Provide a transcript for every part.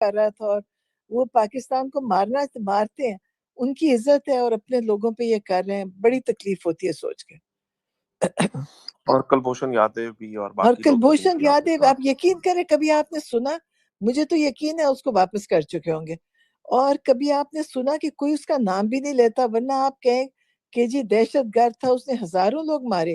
کر رہا تھا اور وہ پاکستان کو مارتے ہیں, ان کی عزت ہے اور اپنے لوگوں پہ یہ کر رہے ہیں, بڑی تکلیف ہوتی ہے سوچ کے. اور کلبھوشن یادیو بھی اور اور باقی لوگ کلبھوشن یادیو, آپ یقین کریں کبھی آپ نے سنا, مجھے تو یقین ہے اس کو واپس کر چکے ہوں گے, اور کبھی آپ نے سنا کہ کوئی اس کا نام بھی نہیں لیتا, ورنہ آپ کہیں کہ جی دہشت گرد تھا, اس نے ہزاروں لوگ مارے.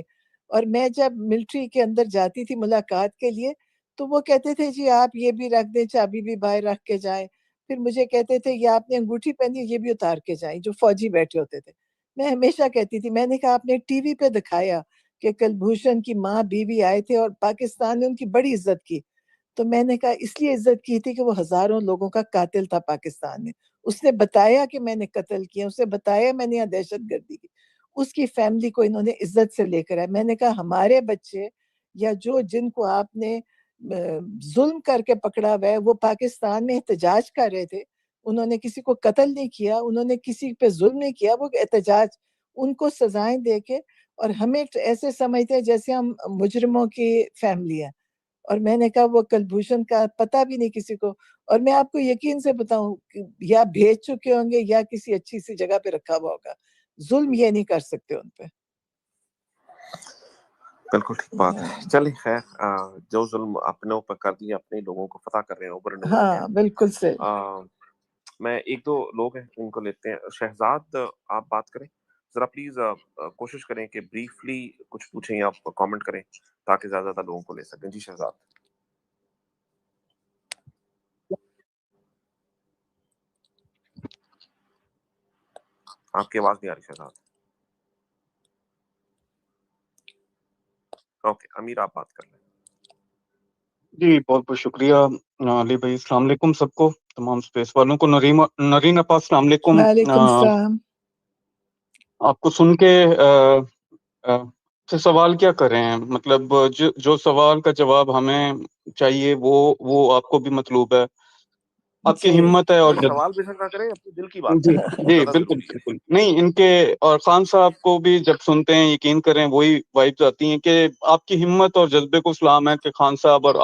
اور میں جب ملٹری کے اندر جاتی تھی ملاقات کے لیے تو وہ کہتے تھے جی آپ یہ بھی رکھ دیں, چابی بھی باہر رکھ کے جائیں. پھر مجھے کہتے تھے یہ آپ نے انگوٹھی پہنی, یہ بھی اتار کے جائیں, جو فوجی بیٹھے ہوتے تھے. میں ہمیشہ کہتی تھی, میں نے کہا آپ نے ٹی وی پہ دکھایا کہ کلبھوشن کی ماں بیوی آئے تھے اور پاکستان نے ان کی بڑی عزت کی, تو میں نے کہا اس لیے عزت کی تھی کہ وہ ہزاروں لوگوں کا قاتل تھا پاکستان میں. اس نے بتایا کہ میں نے قتل کیا, اس نے بتایا میں نے یہاں دہشت گردی کی, اس کی فیملی کو انہوں نے عزت سے لے کر آئے. میں نے کہا ہمارے بچے یا جن کو آپ نے ظلم کر کے پکڑا ہوا ہے, وہ پاکستان میں احتجاج کر رہے تھے, انہوں نے کسی کو قتل نہیں کیا, انہوں نے کسی پہ ظلم نہیں کیا, وہ احتجاج, ان کو سزائیں دے کے, اور ہمیں ایسے سمجھتے ہیں جیسے ہم مجرموں کی فیملی ہے. اور میں نے کہا وہ کلبھوشن کا پتہ بھی نہیں کسی کو, اور میں آپ کو یقین سے بتاؤں یا بھیج چکے ہوں گے یا کسی اچھی سی جگہ پہ رکھا ہوا ہوگا, ظلم یہ نہیں کر سکتے ان پہ. بالکل ٹھیک بات ہے. چلیے خیر, جو ظلم اپنے اوپر کر دیا, اپنے لوگوں کو فتح کر رہے ہیں, اوپر ہاں بالکل سے. میں ایک دو لوگ ہیں ان کو لیتے ہیں. شہزاد آپ بات کریں ذرا پلیز, کوشش کریں کہ بریفلی کچھ پوچھیں یا کامنٹ کریں تاکہ زیادہ زیادہ لوگوں کو لے سکیں. جی شہزاد, آپ کی آواز نہیں آ رہی شہزاد. اوکے, امیر آپ بات کر لیں. جی بہت بہت شکریہ علی بھائی. السلام علیکم سب کو, تمام اسپیس والوں کو. نرین اپا السلام علیکم. وعلیکم السلام. آپ کو سن کے سوال کیا کریں, مطلب جو سوال کا جواب ہمیں چاہیے وہ آپ کو بھی مطلوب ہے. آپ کی ہمت ہے, اور سوال بے شک نہ کریں, اپنے دل کی بات جی کریں, جی بالکل بالکل نہیں, ان کے اور خان صاحب کو بھی جب سنتے ہیں یقین کریں وہی وائبز آتی ہیں کہ آپ کی ہمت اور جذبے کو سلام ہے کہ خان صاحب اور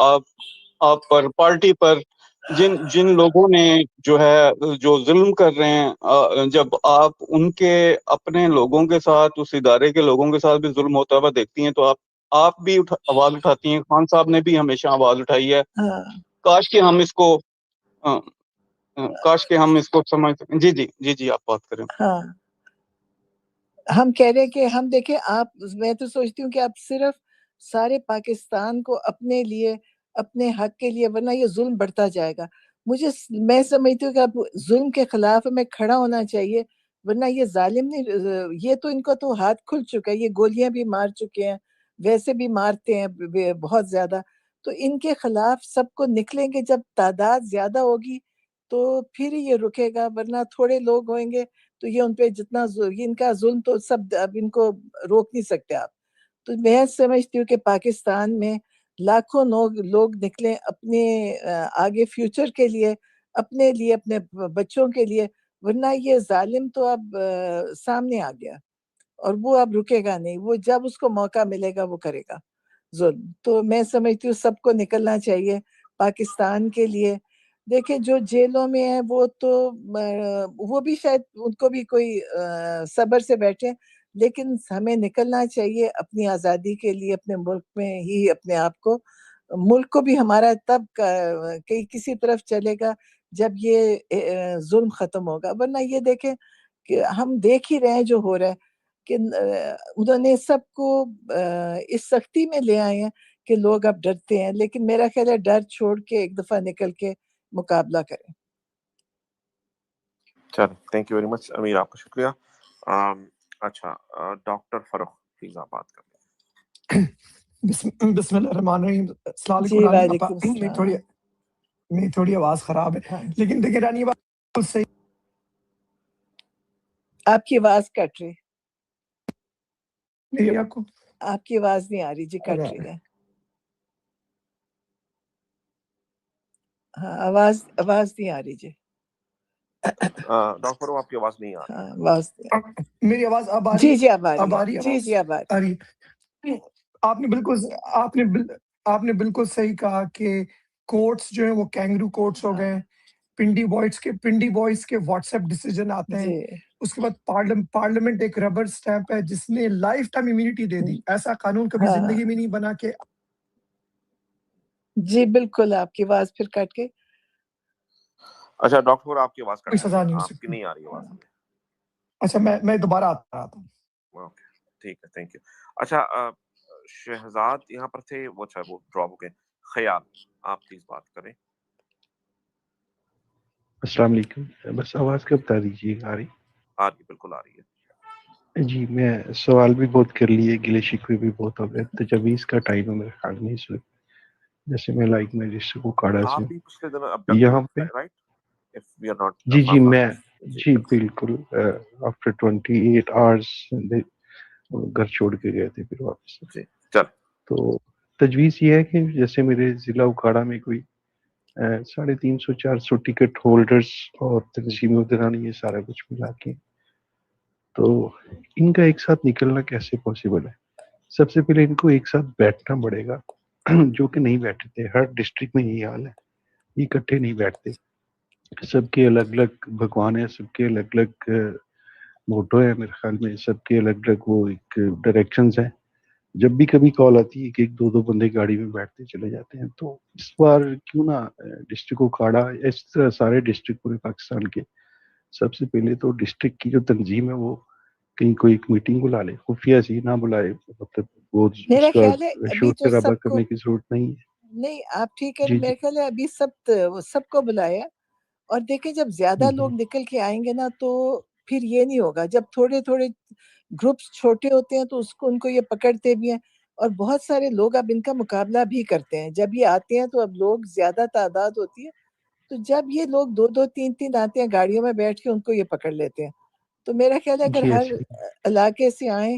آپ پر, پارٹی پر جن لوگوں نے جو ظلم کر رہے ہیں, جب آپ ان کے اپنے لوگوں کے ساتھ, اس ادارے کے لوگوں کے ساتھ بھی ظلم ہوتا ہوا دیکھتی ہیں تو آپ بھی آواز اٹھاتی ہیں. خان صاحب نے بھی ہمیشہ آواز اٹھائی ہے. کاش کہ ہم اس کو سمجھتے. جی جی جی جی آپ بات کریں. ہاں, ہم کہہ رہے کہ ہم دیکھیں, آپ, میں تو سوچتی ہوں کہ آپ صرف سارے پاکستان کو اپنے لیے, اپنے حق کے لیے, ورنہ یہ ظلم بڑھتا جائے گا. میں سمجھتی ہوں کہ اب ظلم کے خلاف ہمیں کھڑا ہونا چاہیے, ورنہ یہ ظالم نہیں, یہ تو ان کا تو ہاتھ کھل چکا ہے, یہ گولیاں بھی مار چکے ہیں, ویسے بھی مارتے ہیں بہت زیادہ. تو ان کے خلاف سب کو نکلیں گے, جب تعداد زیادہ ہوگی تو پھر یہ رکے گا, ورنہ تھوڑے لوگ ہوئیں گے تو یہ ان پہ جتنا ان کا ظلم تو سب, اب ان کو روک نہیں سکتے آپ. تو میں سمجھتی ہوں کہ پاکستان میں لاکھوں لوگ نکلیں اپنے آگے فیوچر کے لیے, اپنے لیے, اپنے بچوں کے لیے, ورنہ یہ ظالم تو اب سامنے آ گیا اور وہ اب رکے گا نہیں. وہ جب اس کو موقع ملے گا وہ کرے گا ظلم. تو میں سمجھتی ہوں سب کو نکلنا چاہیے پاکستان کے لیے. دیکھیں جو جیلوں میں ہیں وہ بھی شاید ان کو بھی کوئی صبر سے بیٹھے, لیکن ہمیں نکلنا چاہیے اپنی آزادی کے لیے, اپنے ملک میں ہی اپنے آپ کو, ملک کو بھی ہمارا تب کسی طرف چلے گا جب یہ ظلم ختم ہوگا. ورنہ یہ دیکھیں کہ ہم دیکھ ہی رہے ہیں جو ہو رہا ہے کہ انہوں نے سب کو اس سختی میں لے آئے ہیں کہ لوگ اب ڈرتے ہیں, لیکن میرا خیال ہے ڈر چھوڑ کے ایک دفعہ نکل کے مقابلہ کریں. چلو, تھینک یو ویری مچ امیر, آپ کا شکریہ. اچھا, ڈاکٹر فروخ پلیز آپ بات کریں. بسم اللہ الرحمن الرحیم. السلام جی علیکم رانی وعلیکم اپا. السلام. میری تھوڑی آواز خراب ہے, لیکن دیکھیں رانی بات صحیح, آپ کی آواز کٹ رہی, میری آپ کو آپ کی آواز نہیں آ رہی جی, کٹ رہی ہے. ہاں آواز نہیں آ رہی جی. ڈاکٹر فروخ آپ کی آواز نہیں آ رہی. ہاں آواز میری آواز اب آ رہی جی ہے. جی اب آ اب آ رہی رہی ہے. ہے جی جی اب آ آ رہی ہے. آپ نے بالکل صحیح کہا کہ کورٹس جو ہیں وہ کینگرو کورٹس ہو گئے, پنڈی بوائز کے واٹس ایپ ڈیسیجن آتے ہیں. جی اس کے بعد پارلیمنٹ ایک ربر سٹیمپ ہے جس نے لائف ٹائم امیونٹی دے دی. ایسا قانون کبھی ہاں زندگی میں نہیں بنا کہ جی بالکل. آپ کی آواز پھر کٹ گئی. اچھا ڈاکٹر آپ کی آواز کوئی کٹ رہی سزا ہے، نہیں ہو آپ کی سکتی. نہیں آ رہی آواز ہمیں. اچھا میں دوبارہ آتا ہوں. اوکے ٹھیک ہے، تھینک یو. اچھا شہزاد یہاں پر تھے، وہ اچھا وہ ڈراپ ہو گئے. خیال آپ پلیز بات کریں. السلام علیکم. بس آواز کب بتا دیجیے آ رہی؟ آ رہی ہے، بالکل آ رہی ہے. جی میں سوال بھی بہت کر لیے، گلے شکوے بھی بہت ہو گئے. تجاویز کا ٹائم ہے میرے خیال میں اس وقت. جیسے میں لائک میں جس کو کاڑا سے آپ بھی پچھلے دن ابڈکٹ یہاں ہوئے پہ تھے right? If we are not جی میں جی جی بالکل آفٹر 28 آورس گھر چھوڑ کے گئے تھے پھر واپس. جی چل. تو تجویز یہ ہے کہ جیسے میرے ضلع اکھاڑا میں کوئی 350 400 ٹکٹ ہولڈرز اور تنظیم ادرانی یہ سارا کچھ ملا کے، تو ان کا ایک ساتھ نکلنا کیسے پاسبل ہے؟ سب سے پہلے ان کو ایک ساتھ بیٹھنا پڑے گا، جو کہ نہیں بیٹھتے. ہر ڈسٹرکٹ میں یہی حال ہے، یہ اکٹھے نہیں بیٹھتے. سب کے الگ الگ بھگوان ہیں، سب کے الگ الگ موٹو ہے میرے خیال میں، سب کے الگ الگ وہ ایک ڈائریکشنز ہیں. جب بھی کبھی کال آتی ہے کہ ایک دو بندے گاڑی میں بیٹھتے چلے جاتے ہیں. تو اس بار کیوں نہ ڈسٹرکٹ اکھاڑا، اس طرح سارے ڈسٹرکٹ پورے پاکستان کے، سب سے پہلے تو ڈسٹرکٹ کی جو تنظیم ہے وہ کہیں کوئی ایک میٹنگ بلا لے، خفیہ سی نہ بلائے. مطلب وہ میرا اس کا خیال ہے ابھی شور تو شرابہ سب کو کرنے کی ضرورت نہیں ہے. نہیں. آپ ٹھیک ہے. جی میرے خیال ہے ابھی سب کو بلایا. اور دیکھیں جب زیادہ لوگ نکل کے آئیں گے نا تو پھر یہ نہیں ہوگا. جب تھوڑے تھوڑے گروپس چھوٹے ہوتے ہیں تو ان کو یہ پکڑتے بھی ہیں. اور بہت سارے لوگ اب ان کا مقابلہ بھی کرتے ہیں. جب یہ آتے ہیں تو اب لوگ زیادہ تعداد ہوتی ہے، تو جب یہ لوگ 2 3 آتے ہیں گاڑیوں میں بیٹھ کے ان کو یہ پکڑ لیتے ہیں. تو میرا خیال ہے اگر جی ہر ایسے علاقے سے آئیں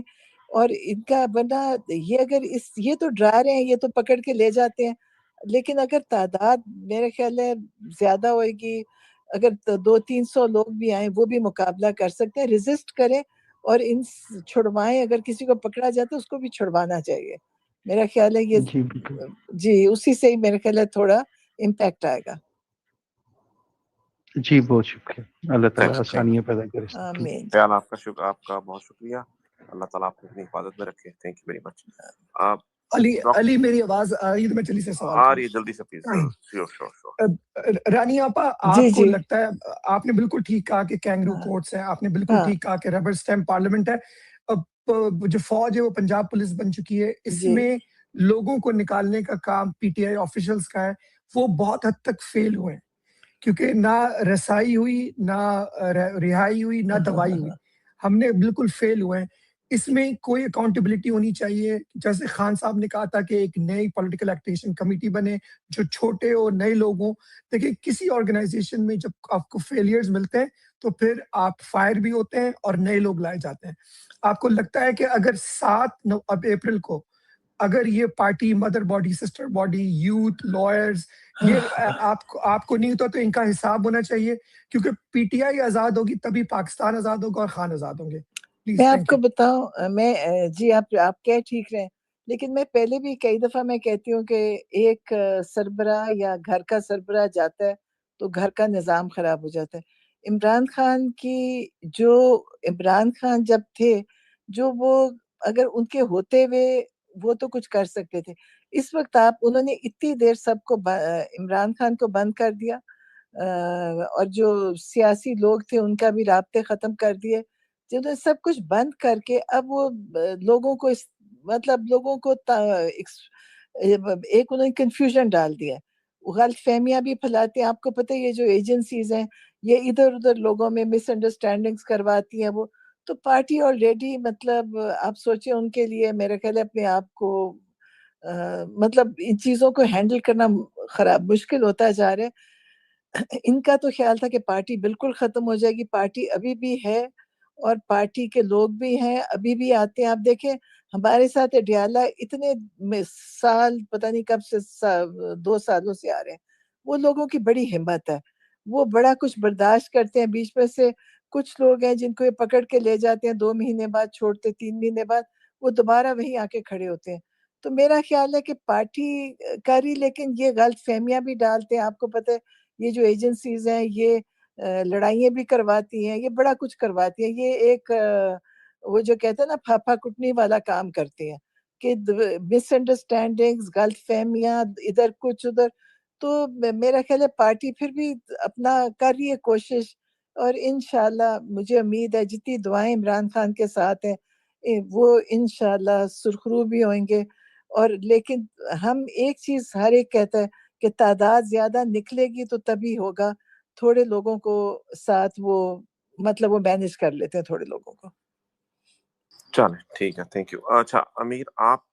اور ان کا ورنہ یہ اگر یہ تو ڈرا رہے ہیں، یہ تو پکڑ کے لے جاتے ہیں. لیکن اگر تعداد میرے خیال ہے زیادہ ہوئے گی، اگر 200-300 لوگ بھی آئیں وہ بھی مقابلہ کر سکتے ہیں. ریزسٹ کریں اور ان چھڑوائیں. اگر کسی کو پکڑا جاتا ہے اس کو بھی چھڑوانا چاہیے. میرا خیال ہے یہ جی بالکل. جی اسی سے ہی میرے خیال ہے تھوڑا امپیکٹ آئے گا. جی بہت شکریہ. اللہ تعالیٰ تھینک یو. آسانیاں پیدا کرے. آمین. خیال آپ کا بہت شکریہ. اللہ تعالیٰ آپ کو اپنی حفاظت میں رکھے. Thank you very much. Ali میری آواز آ رہی ہے تو میں جلدی سے سوال آ رہی ہے، جلدی سے پلیز. شیور. رانی آپا جی آپ کو جی لگتا ہے آپ نے بالکل ٹھیک کہا کہ کینگرو ہاں کورٹس ہیں، آپ نے بالکل ہاں ٹھیک کہا کہ ربر سٹیمپ پارلیمنٹ ہے. اب جو فوج ہے وہ پنجاب پولیس بن چکی ہے. اس جی میں لوگوں کو نکالنے کا کام پی ٹی آئی آفیشلز کا ہے. وہ بہت حد تک فیل ہوئے ہیں کیونکہ نہ رسائی ہوئی، نہ رہائی ہوئی، نہ دوائی ہوئی. ہم نے بالکل فیل ہوئے ہیں. اس میں کوئی اکاؤنٹیبلٹی ہونی چاہیے. جیسے خان صاحب نے کہا تھا کہ ایک نئی پولیٹیکل ایکٹیویشن کمیٹی بنے جو چھوٹے اور نئے لوگوں. دیکھیں کسی آرگنائزیشن میں جب آپ کو فیلیئرز ملتے ہیں تو پھر آپ فائر بھی ہوتے ہیں اور نئے لوگ لائے جاتے ہیں. آپ کو لگتا ہے کہ اگر 7 اپریل کو اگر یہ party mother body, sister body, youth, lawyers, یہ آپ کو نہیں ہوتا تو ان کا حساب ہونا چاہیے کیونکہ پی ٹی آئی آزاد ہوگی تبھی پاکستان آزاد ہوگا اور خان آزاد ہوں گے. میں آپ کو بتاؤں، میں جی آپ کہہ ٹھیک رہے ہیں، لیکن میں پہلے بھی کئی دفعہ میں کہتی ہوں کہ ایک سربراہ یا گھر کا سربراہ جاتا ہے تو گھر کا نظام خراب ہو جاتا ہے. عمران خان جب تھے جو وہ اگر ان کے ہوتے ہوئے وہ تو کچھ کر سکتے تھے. اس وقت انہوں نے اتنی دیر سب کو عمران خان کو بند کر دیا اور جو سیاسی لوگ تھے ان کا بھی رابطے ختم کر دیے. جب سب کچھ بند کر کے اب وہ لوگوں کو ایک انہوں نے کنفیوژن ڈال دیا، غلط فہمیاں بھی پھیلاتے ہیں. آپ کو پتہ ہے یہ جو ایجنسیز ہیں یہ ادھر ادھر لوگوں میں مس انڈرسٹینڈنگز کرواتی ہیں. وہ تو پارٹی آلریڈی مطلب آپ سوچیں ان کے لیے میرے خیال ہے اپنے آپ کو مطلب ان چیزوں کو ہینڈل کرنا مشکل ہوتا جا رہا ہے. ان کا تو خیال تھا کہ پارٹی بالکل ختم ہو جائے گی. پارٹی ابھی بھی ہے اور پارٹی کے لوگ بھی ہیں، ابھی بھی آتے ہیں. آپ دیکھیں ہمارے ساتھ اڈیالہ اتنے سال پتہ نہیں کب سے 2 سالوں سے آ رہے ہیں. وہ لوگوں کی بڑی ہمت ہے، وہ بڑا کچھ برداشت کرتے ہیں. بیچ میں سے کچھ لوگ ہیں جن کو یہ پکڑ کے لے جاتے ہیں، 2 مہینے بعد چھوڑتے، 3 مہینے بعد وہ دوبارہ وہیں آ کے کھڑے ہوتے ہیں. تو میرا خیال ہے کہ پارٹی کری لیکن یہ غلط فہمیاں بھی ڈالتے ہیں. آپ کو پتہ ہے یہ جو ایجنسیز ہیں یہ لڑائیاں بھی کرواتی ہیں, یہ بڑا کچھ کرواتی ہیں. یہ ایک وہ جو کہتے ہیں نا پھاپا کٹنی والا کام کرتی ہیں کہ مس انڈرسٹینڈنگز, غلط فہمیاں, ادھر کچھ ادھر. تو میرا خیال ہے پارٹی پھر بھی اپنا کر رہی ہے کوشش, اور انشاءاللہ مجھے امید ہے جتنی دعائیں عمران خان کے ساتھ ہیں وہ انشاءاللہ سرخرو بھی ہوئیں گے. اور لیکن ہم ایک چیز ہر ایک کہتا ہے کہ تعداد زیادہ نکلے گی تو تبھی ہوگا, تھوڑے لوگوں کو ساتھ وہ مطلب وہ مینج کر لیتے ہیں تھوڑے لوگوں کو. چلیں ٹھیک ہے, تھینک یو. اچھا امیر, آپ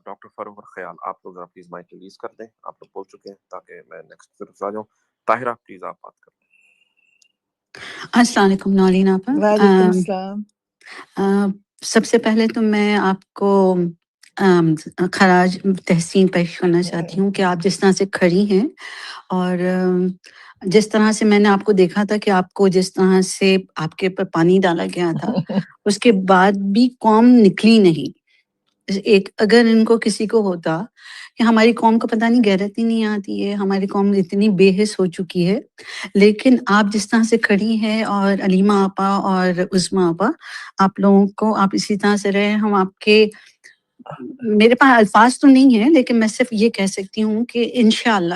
ڈاکٹر فروغ اور خیال آپ لوگ ذرا پلیز مائک ریلیز کر دیں, آپ لوگ بول چکے ہیں تاکہ میں نیکسٹ پھر آ جاؤں. طاہرہ پلیز آپ بات کریں. السلام علیکم نالین آپا. وعلیکم السلام. سب سے پہلے تو میں آپ کو خراج تحسین پیش کرنا چاہتی ہوں کہ آپ جس طرح سے کھڑی ہیں, اور جس طرح سے میں نے آپ کو دیکھا تھا کہ آپ کو جس طرح سے آپ کے اوپر پانی ڈالا گیا تھا اس کے بعد بھی قوم نکلی نہیں. ایک اگر ان کو کسی کو ہوتا کہ ہماری قوم کو پتہ نہیں غیرت ہی نہیں آتی ہے, ہماری قوم اتنی بے حس ہو چکی ہے, لیکن آپ جس طرح سے کھڑی ہیں, اور علیمہ آپا اور عظمیٰ آپا, آپ لوگوں کو آپ اسی طرح سے رہے. ہم آپ کے, میرے پاس الفاظ تو نہیں ہیں لیکن میں صرف یہ کہہ سکتی ہوں کہ انشاءاللہ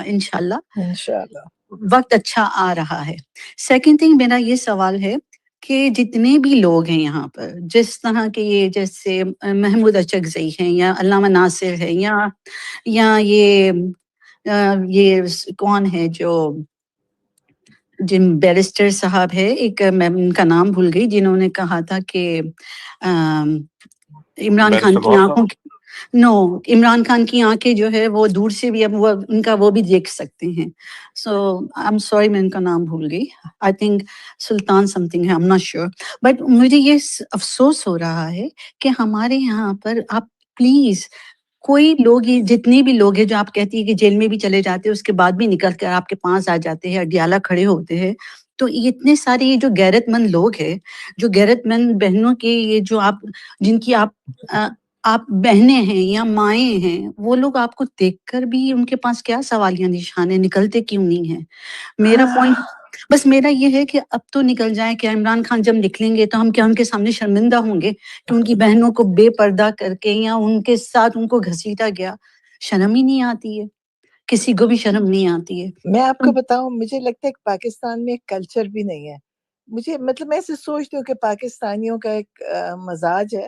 وقت اچھا آ رہا ہے. سیکنڈ تھنگ میرا یہ سوال ہے کہ جتنے بھی لوگ ہیں یہاں پر, جس طرح کے یہ جیسے محمود اچکزئی ہیں یا علامہ ناصر ہے یا یہ کون ہے جو جن بیرسٹر صاحب ہے, ایک میں ان کا نام بھول گئی, جنہوں نے کہا تھا کہ عمران خان کی آنکھوں عمران خان کی آنکھیں جو ہے وہ دور سے بھی اب وہ ان کا وہ بھی دیکھ سکتے ہیں. سو آئی ایم سوری میں ان کا نام بھول گئی, I think Sultan some thing ہے, I am not sure. But مجھے یہ افسوس ہو رہا ہے کہ ہمارے یہاں پر آپ پلیز کوئی لوگ ہی, جتنے بھی لوگ ہیں جو آپ کہتی ہے کہ جیل میں بھی چلے جاتے ہیں اس کے بعد بھی نکل کر آپ کے پاس آ جاتے ہیں, اڈیالہ کھڑے ہوتے ہیں, تو یہ اتنے سارے یہ جو غیرت مند لوگ ہیں, جو غیرت مند بہنوں کے یہ جو آپ جن کی آپ بہنیں ہیں یا مائیں ہیں, وہ لوگ آپ کو دیکھ کر بھی ان کے پاس کیا سوالیہ نشان ہے, نکلتے کیوں نہیں ہیں؟ میرا پوائنٹ بس میرا یہ ہے کہ اب تو نکل جائے. کہ عمران خان جب نکلیں گے تو ہم کیا ان کے سامنے شرمندہ ہوں گے کہ ان کی بہنوں کو بے پردہ کر کے یا ان کے ساتھ ان کو گھسیٹا گیا؟ شرم ہی نہیں آتی ہے, کسی کو بھی شرم نہیں آتی ہے. میں آپ کو بتاؤں, مجھے لگتا ہے کہ پاکستان میں ایک کلچر بھی نہیں ہے. مجھے مطلب میں ایسے سوچتی ہوں کہ پاکستانیوں کا ایک مزاج ہے,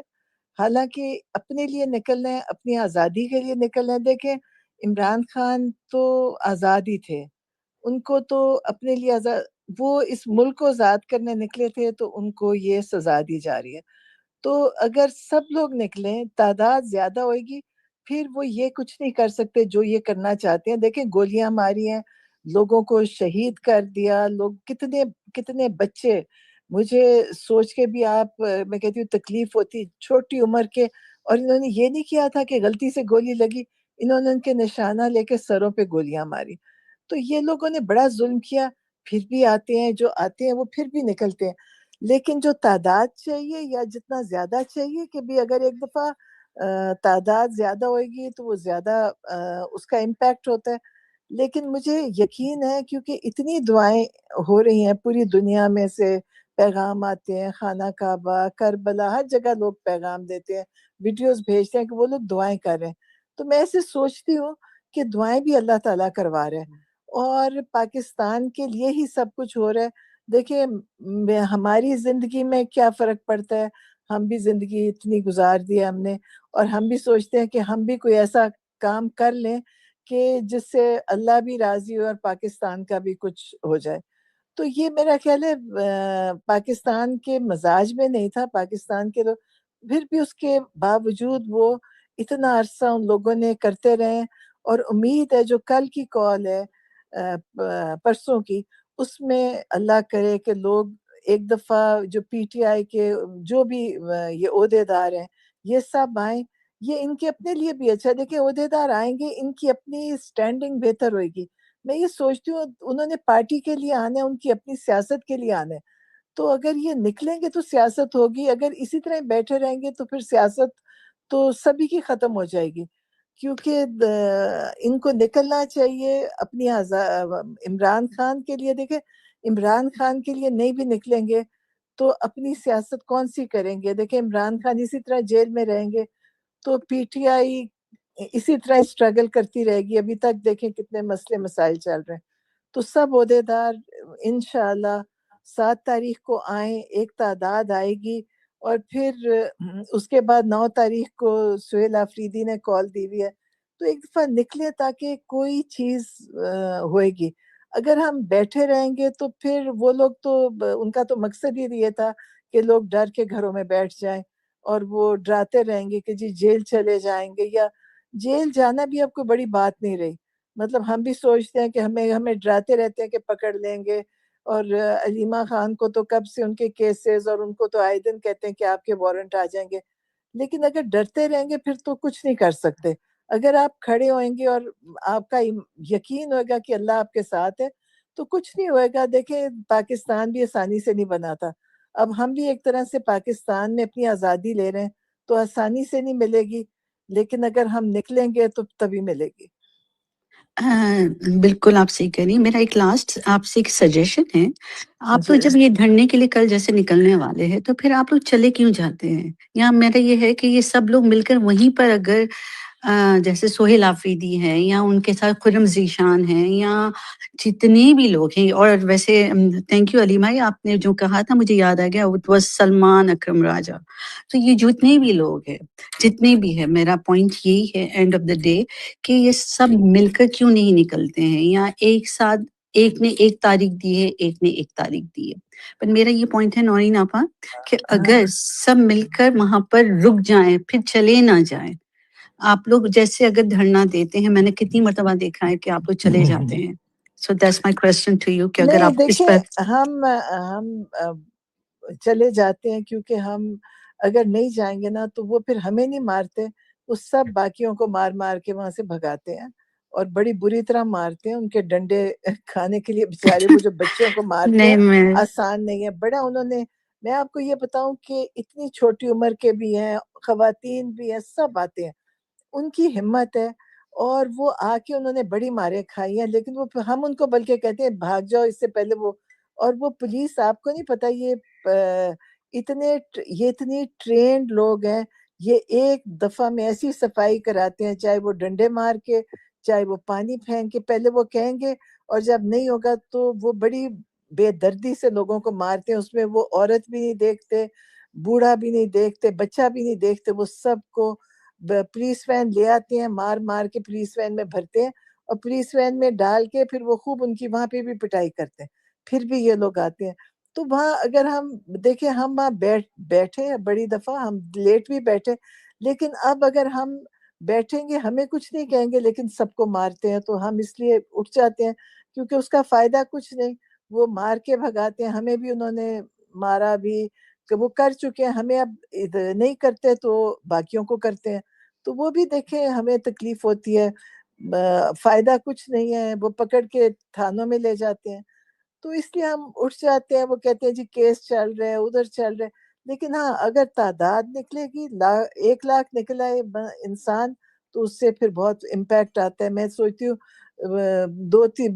حالانکہ اپنے لیے نکلنا ہے, اپنی آزادی کے لیے نکلنا ہے. دیکھیں عمران خان تو آزاد ہی تھے, ان کو تو اپنے لیے آزاد, وہ اس ملک کو آزاد کرنے نکلے تھے تو ان کو یہ سزا دی جا رہی ہے. تو اگر سب لوگ نکلیں, تعداد زیادہ ہوئے گی, پھر وہ یہ کچھ نہیں کر سکتے جو یہ کرنا چاہتے ہیں. دیکھیں گولیاں ماری ہیں, لوگوں کو شہید کر دیا, لوگ کتنے بچے, مجھے سوچ کے بھی آپ میں کہتی ہوں تکلیف ہوتی, چھوٹی عمر کے, اور انہوں نے یہ نہیں کیا تھا کہ غلطی سے گولی لگی, انہوں نے ان کے نشانہ لے کے سروں پہ گولیاں ماری. تو یہ لوگوں نے بڑا ظلم کیا, پھر بھی آتے ہیں, جو آتے ہیں وہ پھر بھی نکلتے ہیں. لیکن جو تعداد چاہیے یا جتنا زیادہ چاہیے کہ بھی اگر ایک دفعہ تعداد زیادہ ہوئے گی تو وہ زیادہ اس کا امپیکٹ ہوتا ہے. لیکن مجھے یقین ہے کیونکہ اتنی دعائیں ہو رہی ہیں پوری دنیا میں سے, پیغام آتے ہیں, خانہ کعبہ, کربلا, ہر جگہ لوگ پیغام دیتے ہیں, ویڈیوز بھیجتے ہیں کہ وہ لوگ دعائیں کر رہے ہیں. تو میں ایسے سوچتی ہوں کہ دعائیں بھی اللہ تعالیٰ کروا رہے ہیں, اور پاکستان کے لیے ہی سب کچھ ہو رہا ہے. دیکھیں ہماری زندگی میں کیا فرق پڑتا ہے, ہم بھی زندگی اتنی گزار دی ہے ہم نے, اور ہم بھی سوچتے ہیں کہ ہم بھی کوئی ایسا کام کر لیں کہ جس سے اللہ بھی راضی ہو اور پاکستان کا بھی کچھ ہو جائے. تو یہ میرا خیال ہے پاکستان کے مزاج میں نہیں تھا. پاکستان کے لوگ پھر بھی اس کے باوجود وہ اتنا عرصہ ان لوگوں نے کرتے رہے, اور امید ہے جو کل کی کال ہے پرسوں کی, اس میں اللہ کرے کہ لوگ ایک دفعہ جو پی ٹی آئی کے جو بھی یہ عہدے دار ہیں یہ سب آئیں. یہ ان کے اپنے لیے بھی اچھا, دیکھیں عہدے دار آئیں گے, ان کی اپنی سٹینڈنگ بہتر ہوئے گی. میں یہ سوچتی ہوں انہوں نے پارٹی کے لیے آنا ہے, ان کی اپنی سیاست کے لیے آنا ہے. تو اگر یہ نکلیں گے تو سیاست ہوگی, اگر اسی طرح بیٹھے رہیں گے تو پھر سیاست تو سبھی کی ختم ہو جائے گی. کیونکہ ان کو نکلنا چاہیے اپنی عمران خان کے لیے. دیکھیں عمران خان کے لیے نہیں بھی نکلیں گے تو اپنی سیاست کون سی کریں گے؟ دیکھیں عمران خان اسی طرح جیل میں رہیں گے تو پی ٹی آئی اسی طرح اسٹرگل کرتی رہے گی. ابھی تک دیکھیں کتنے مسئلے مسائل چل رہے ہیں. تو سب عہدیدار انشاءاللہ 7 تاریخ کو آئیں، ایک تعداد آئے گی، اور پھر اس کے بعد 9 تاریخ کو سہیل آفریدی نے کال دی ہوئی ہے تو ایک دفعہ نکلے تاکہ کوئی چیز ہوئے گی. اگر ہم بیٹھے رہیں گے تو پھر وہ لوگ تو ان کا تو مقصد ہی یہ تھا کہ لوگ ڈر کے گھروں میں بیٹھ جائیں اور وہ ڈراتے رہیں گے کہ جی جیل چلے جائیں گے. یا جیل جانا بھی اب کوئی بڑی بات نہیں رہی. مطلب ہم بھی سوچتے ہیں کہ ہمیں ڈراتے رہتے ہیں کہ پکڑ لیں گے، اور علیمہ خان کو تو کب سے ان کے کیسز، اور ان کو تو آئے دن کہتے ہیں کہ آپ کے وارنٹ آ جائیں گے. لیکن اگر ڈرتے رہیں گے پھر تو کچھ نہیں کر سکتے. اگر آپ کھڑے ہوئیں گے اور آپ کا یقین ہوگا کہ اللہ آپ کے ساتھ ہے تو کچھ نہیں ہوئے گا. دیکھیں پاکستان بھی آسانی سے نہیں بنا تھا. اب ہم بھی ایک طرح سے پاکستان میں اپنی آزادی لے رہے ہیں تو آسانی سے نہیں ملے گی، لیکن اگر ہم نکلیں گے تو تبھی ملے گی. بالکل آپ صحیح کہہ رہی ہیں. میرا ایک لاسٹ آپ سے ایک سجیشن ہے. آپ تو جی جب یہ دھرنے کے لیے کل جیسے نکلنے والے ہیں تو پھر آپ لوگ چلے کیوں جاتے ہیں؟ یا میرا یہ ہے کہ یہ سب لوگ مل کر وہیں پر اگر جیسے سہیل آفریدی ہیں یا ان کے ساتھ خرم ذیشان ہیں یا جتنے بھی لوگ ہیں، اور ویسے تھینک یو علیمہ، آپ نے جو کہا تھا مجھے یاد آ گیا، وہ سلمان اکرم راجہ. تو یہ جتنے بھی لوگ ہیں، جتنے بھی ہے، میرا پوائنٹ یہی ہے اینڈ آف دا ڈے کہ یہ سب مل کر کیوں نہیں نکلتے ہیں، یا ایک ساتھ ایک نے 1 تاریخ دی ہے، ایک نے 1 تاریخ دی ہے. پر میرا یہ پوائنٹ ہے نورین آپا کہ اگر سب مل کر وہاں پر رک جائیں پھر چلے نہ جائیں. آپ لوگ جیسے اگر دھرنا دیتے ہیں، میں نے کتنی مرتبہ دیکھا ہے کہ آپ لوگ چلے جاتے ہیں. So that's my question to you کہ اگر نہیں، آپ اس دیکھیں پر ہم چلے جاتے ہیں کیونکہ ہم اگر نہیں جائیں گے نا تو وہ پھر ہمیں نہیں مارتے، وہ سب باقیوں کو مار مار کے وہاں سے بھگاتے ہیں اور بڑی بری طرح مارتے ہیں. ان کے ڈنڈے کھانے کے لیے بیچارے وہ جو بچوں کو مارتے نہیں ہیں میں آسان نہیں ہے. بڑا انہوں نے، میں آپ کو یہ بتاؤں کہ اتنی چھوٹی عمر کے بھی ہیں، خواتین بھی ہیں، سب آتے ہیں. ان کی ہمت ہے اور وہ آ کے انہوں نے بڑی ماریں کھائی ہیں. لیکن وہ ہم ان کو بلکہ کہتے ہیں بھاگ جاؤ اس سے پہلے وہ. اور وہ پولیس آپ کو نہیں پتا، یہ اتنی ٹرینڈ لوگ ہیں. یہ ایک دفعہ میں ایسی صفائی کراتے ہیں، چاہے وہ ڈنڈے مار کے، چاہے وہ پانی پھینک کے. پہلے وہ کہیں گے اور جب نہیں ہوگا تو وہ بڑی بے دردی سے لوگوں کو مارتے ہیں. اس میں وہ عورت بھی نہیں دیکھتے، بوڑھا بھی نہیں دیکھتے، بچہ بھی نہیں دیکھتے. وہ سب کو پولیس وین لے آتے ہیں، مار مار کے پولیس وین میں بھرتے ہیں اور پولیس وین میں ڈال کے پھر وہ خوب ان کی وہاں پہ بھی پٹائی کرتے ہیں. پھر بھی یہ لوگ آتے ہیں. تو وہاں اگر ہم دیکھیں، ہم وہاں بیٹھے بڑی دفعہ ہم لیٹ بھی بیٹھے، لیکن اب اگر ہم بیٹھیں گے ہمیں کچھ نہیں کہیں گے، لیکن سب کو مارتے ہیں. تو ہم اس لیے اٹھ جاتے ہیں کیونکہ اس کا فائدہ کچھ نہیں. وہ مار کے بھگاتے ہیں، ہمیں بھی انہوں نے مارا بھی کہ وہ کر چکے ہیں. ہمیں اب نہیں کرتے تو باقیوں کو کرتے ہیں. تو وہ بھی دیکھیں ہمیں تکلیف ہوتی ہے، فائدہ کچھ نہیں ہے. وہ پکڑ کے تھانوں میں لے جاتے ہیں. تو اس لیے ہم اٹھ جاتے ہیں. وہ کہتے ہیں جی کیس چل رہے ہیں، ادھر چل رہے ہیں. لیکن ہاں اگر تعداد نکلے گی، 1 لاکھ نکلا ہے انسان، تو اس سے پھر بہت امپیکٹ آتا ہے. میں سوچتی ہوں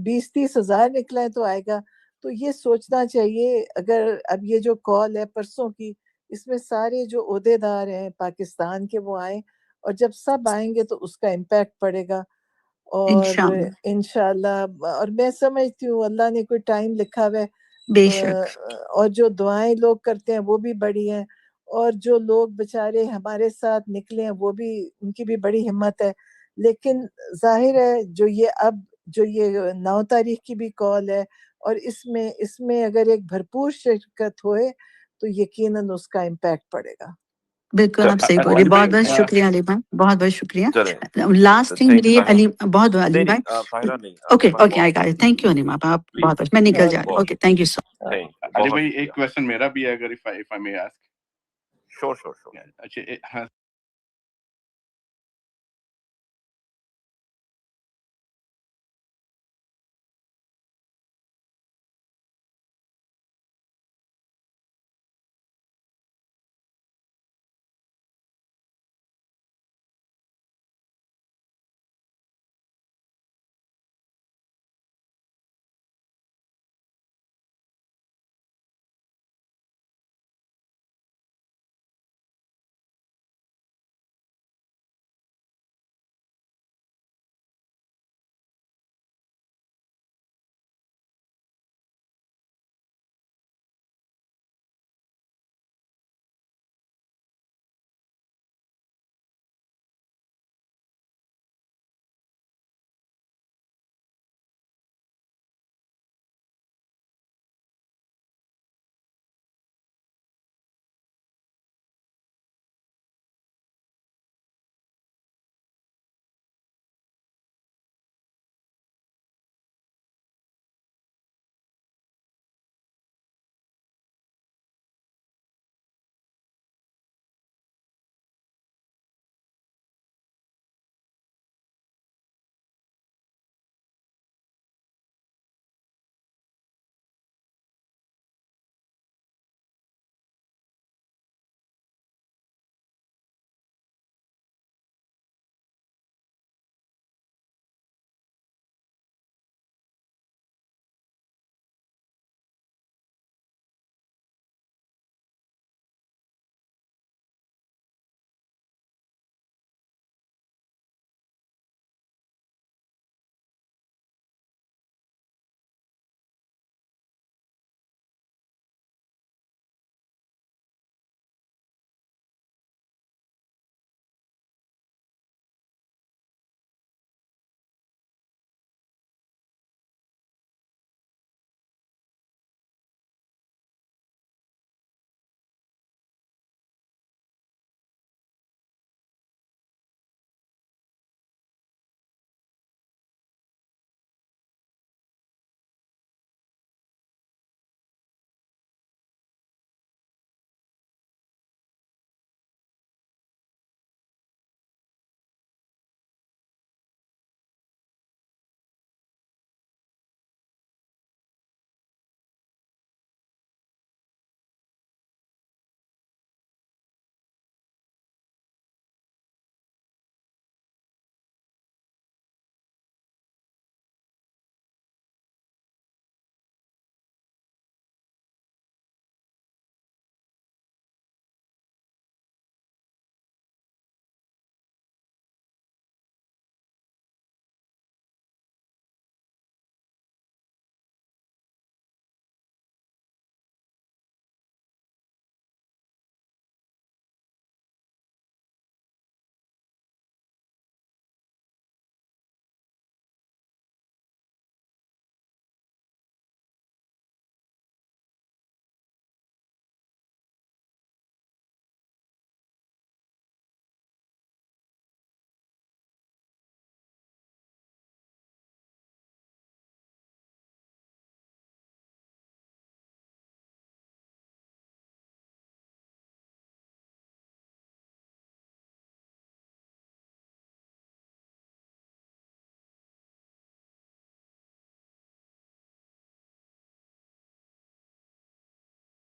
20-30 ہزار نکلا ہے تو آئے گا. تو یہ سوچنا چاہیے. اگر اب یہ جو کال ہے پرسوں کی، اس میں سارے جو عہدیدار ہیں پاکستان کے وہ آئیں، اور جب سب آئیں گے تو اس کا امپیکٹ پڑے گا. اور انشاءاللہ انشاءاللہ، اور میں سمجھتی ہوں اللہ نے کوئی ٹائم لکھا ہوا ہے. بے شک. اور جو دعائیں لوگ کرتے ہیں وہ بھی بڑی ہیں، اور جو لوگ بچارے ہمارے ساتھ نکلے ہیں وہ بھی، ان کی بھی بڑی ہمت ہے. لیکن ظاہر ہے جو یہ 9 تاریخ کی بھی کال ہے، اور اس میں اگر ایک بھرپور شرکت ہوئے تو یقیناً اس کا امپیکٹ پڑے گا. بالکل آپ صحیح بول رہے. علی بہت بھائی بہت شکریہ علی بھائی، بہت بہت شکریہ. چلیں، لاسٹ تھنگ تھینک میری یو علی، بہت علی نہیں بھائی. طاہرہ نہیں، اوکے علیمہ اوکے، بہت I got. Thank you Alima, آپ پلیز بہت میں نکل جا رہا ہوں. بہت okay, thank you so thank Ali بہت بھائی شکریہ. ایک کویسچن میرا بھی ہے، اگر if I may ask. شور شور شور. اچھا ہاں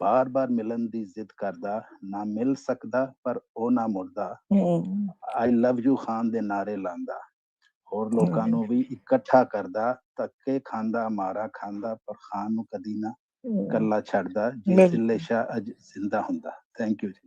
ਬਾਰ ਬਾਰ ਮਿਲਣ ਦੀ ਜ਼ਿੱਦ ਕਰਦਾ, ਨਾ ਮਿਲ ਸਕਦਾ ਪਰ ਉਹ ਨਾ ਮੁੜਦਾ, ਆਈ ਲਵ ਯੂ ਖਾਨ ਦੇ ਨਾਰੇ ਲਾਂਦਾ, ਹੋਰ ਲੋਕਾਂ ਨੂੰ ਵੀ ਇਕੱਠਾ ਕਰਦਾ, ਧੱਕੇ ਖਾਂਦਾ, ਮਾਰਾ ਖਾਂਦਾ, ਪਰ ਖਾਨ ਨੂੰ ਕਦੀ ਨਾ ਕੱਲਾ ਛੱਡਦਾ, ਜੇ ਜ਼ਿੱਲੇ ਸ਼ਾਹ ਅੱਜ ਜ਼ਿੰਦਾ ਹੁੰਦਾ। ਥੈਂਕ ਯੂ ਜੀ।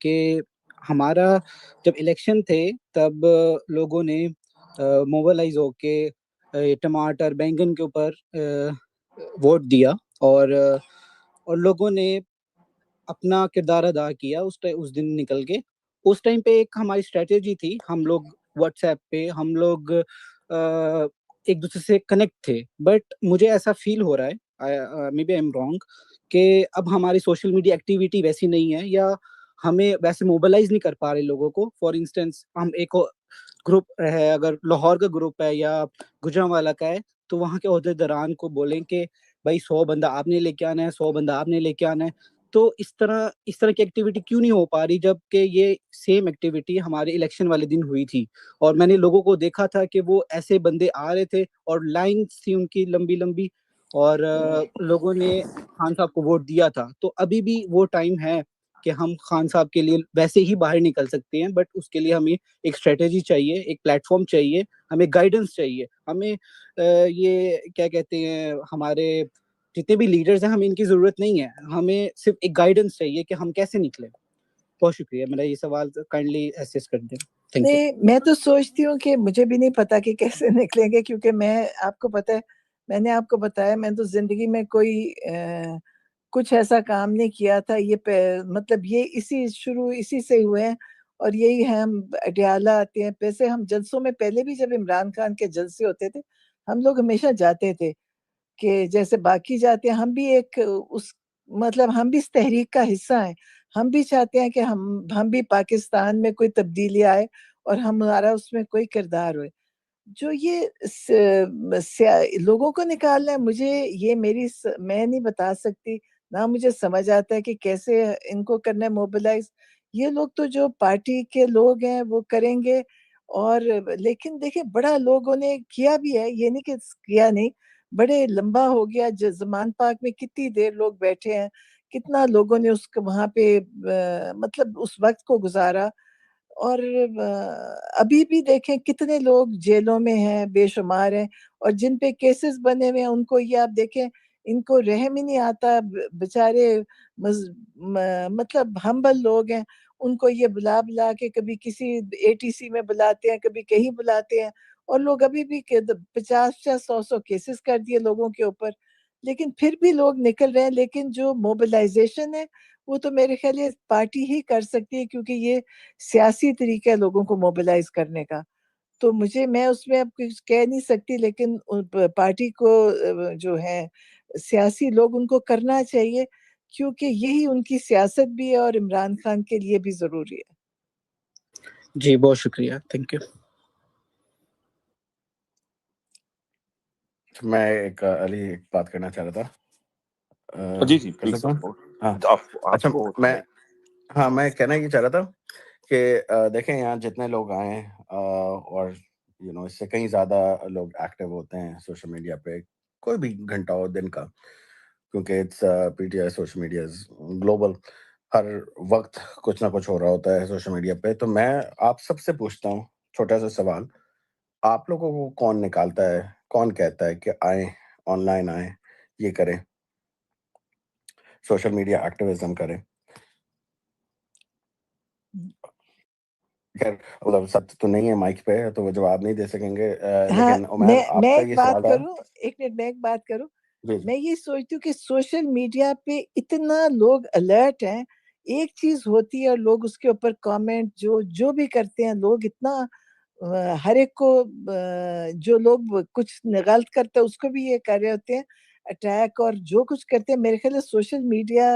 کہ ہمارا جب الیکشن تھے تب لوگوں نے موبلائز ہو کے ٹماٹر بینگن کے اوپر ووٹ دیا اور لوگوں نے اپنا کردار ادا کیا اس دن نکل کے. اس ٹائم پہ ایک ہماری اسٹریٹجی تھی, ہم لوگ واٹس ایپ پہ ہم لوگ ایک دوسرے سے کنیکٹ تھے. بٹ مجھے ایسا فیل ہو رہا ہے, maybe I am wrong, کہ اب ہماری سوشل میڈیا ایکٹیویٹی ویسی نہیں ہے یا ہمیں ویسے موبلائز نہیں کر پا رہے لوگوں کو. فار انسٹنس ہم ایک گروپ ہے, اگر لاہور کا گروپ ہے یا گجرانوالا کا ہے, تو وہاں کے عہدیداران کو بولیں کہ بھائی 100 بندہ آپ نے لے کے آنا ہے, 100 بندہ آپ نے لے کے آنا ہے. تو اس طرح کی ایکٹیویٹی کیوں نہیں ہو پا رہی, جب کہ یہ سیم ایکٹیویٹی ہمارے الیکشن والے دن ہوئی تھی اور میں نے لوگوں کو دیکھا تھا کہ وہ ایسے بندے آ رہے تھے اور لائنز تھی ان کی لمبی لمبی, اور لوگوں نے خان صاحب کو ووٹ دیا تھا. تو ابھی بھی وہ ٹائم ہے کہ ہم خان صاحب کے لیے ویسے ہی باہر نکل سکتے ہیں, بٹ اس کے لیے ہمیں ایک اسٹریٹجی چاہیے, ایک پلیٹ فارم چاہیے, ہمیں گائیڈنس چاہیے, ہمیں یہ کیا کہتے ہیں, ہمارے جتنے بھی لیڈرز ہیں ہمیں ان کی ضرورت نہیں ہے, ہمیں صرف ایک گائیڈنس چاہیے کہ ہم کیسے نکلیں. بہت شکریہ, میرا یہ سوال کائنڈلی ایسیس کر دیں. نہیں, میں تو سوچتی ہوں کہ مجھے بھی نہیں پتا کہ کیسے نکلیں گے, کیونکہ میں آپ کو پتہ ہے, میں نے آپ کو بتایا میں تو زندگی میں کوئی کچھ ایسا کام نہیں کیا تھا. یہ مطلب یہ اسی سے ہوئے ہیں, اور یہی ہے, ہم اڈیالہ آتے ہیں. پیسے ہم جلسوں میں پہلے بھی جب عمران خان کے جلسے ہوتے تھے ہم لوگ ہمیشہ جاتے تھے, کہ جیسے باقی جاتے ہیں, ہم بھی ایک مطلب ہم بھی اس تحریک کا حصہ ہیں. ہم بھی چاہتے ہیں کہ ہم بھی پاکستان میں کوئی تبدیلی آئے اور ہمارا اس میں کوئی کردار ہوئے. جو یہ لوگوں کو نکالنا ہے, مجھے یہ میں نہیں بتا سکتی, نہ مجھے سمجھ آتا ہے کہ کیسے ان کو کرنا ہے موبلائز. یہ لوگ تو جو پارٹی کے لوگ ہیں وہ کریں گے, اور لیکن دیکھیں بڑا لوگوں نے کیا بھی ہے, یہ نہیں کہ کیا نہیں, بڑے لمبا ہو گیا. زمان پاک میں کتنی دیر لوگ بیٹھے ہیں, کتنا لوگوں نے وہاں پہ مطلب اس وقت کو گزارا. اور ابھی بھی دیکھیں کتنے لوگ جیلوں میں ہیں, بے شمار ہیں, اور جن پہ کیسز بنے ہوئے ہیں ان کو یہ آپ دیکھیں, ان کو رحم ہی نہیں آتا. بیچارے مطلب ہمبل لوگ ہیں, ان کو یہ بلا کے کبھی کسی ATC میں بلاتے ہیں, کبھی کہیں بلاتے ہیں, اور لوگ ابھی بھی 50-100 کیسز کر دیے لوگوں کے اوپر, لیکن پھر بھی لوگ نکل رہے ہیں. لیکن جو موبلائزیشن ہے وہ تو میرے خیال ہے پارٹی ہی کر سکتی ہے, کیونکہ یہ سیاسی طریقہ ہے لوگوں کو موبلائز کرنے کا. تو میں اس میں اب کچھ کہہ نہیں سکتی, لیکن پارٹی کو جو ہے سیاسی لوگ ان کو کرنا چاہیے, کیونکہ یہی ان کی سیاست بھی ہے اور عمران خان کے لیے بھی ضروری ہے. جی بہت شکریہ, تھینک یو. میں علی ایک بات کرنا چاہ رہا تھا. جی جی کر سکتا ہوں؟ ہاں اچھا, میں کہنا یہ چاہ رہا تھا کہ دیکھیں یہاں جتنے لوگ آئے ہیں اور اس سے کہیں زیادہ لوگ ایکٹیو ہوتے ہیں سوشل میڈیا پہ, کوئی بھی گھنٹہ ہو دن کا, کیونکہ it's PTI social media is global, ہر وقت کچھ نہ کچھ ہو رہا ہوتا ہے سوشل میڈیا پہ. تو میں آپ سب سے پوچھتا ہوں چھوٹا سا سوال, آپ لوگوں کو کون نکالتا ہے, کون کہتا ہے کہ آئیں آن لائن آئیں, یہ کریں, سوشل میڈیا ایکٹیویزم کریں؟ خیر سب تو نہیں ہے مائک پہ تو وہ جواب نہیں دے سکیں گے, لیکن عمیر آپ کا یہ سوال ہے. ایک منٹ میں ایک بات کروں. میں یہ سوچتی ہوں کہ سوشل میڈیا پہ اتنا لوگ الرٹ ہیں, ایک چیز ہوتی ہے اور لوگ اس کے اوپر کامنٹ جو بھی کرتے ہیں, لوگ اتنا ہر ایک کو, جو لوگ کچھ غلط کرتے ہیں اس کو بھی یہ کر رہے ہوتے ہیں اٹیک, اور جو کچھ کرتے ہیں. میرے خیال ہے سوشل میڈیا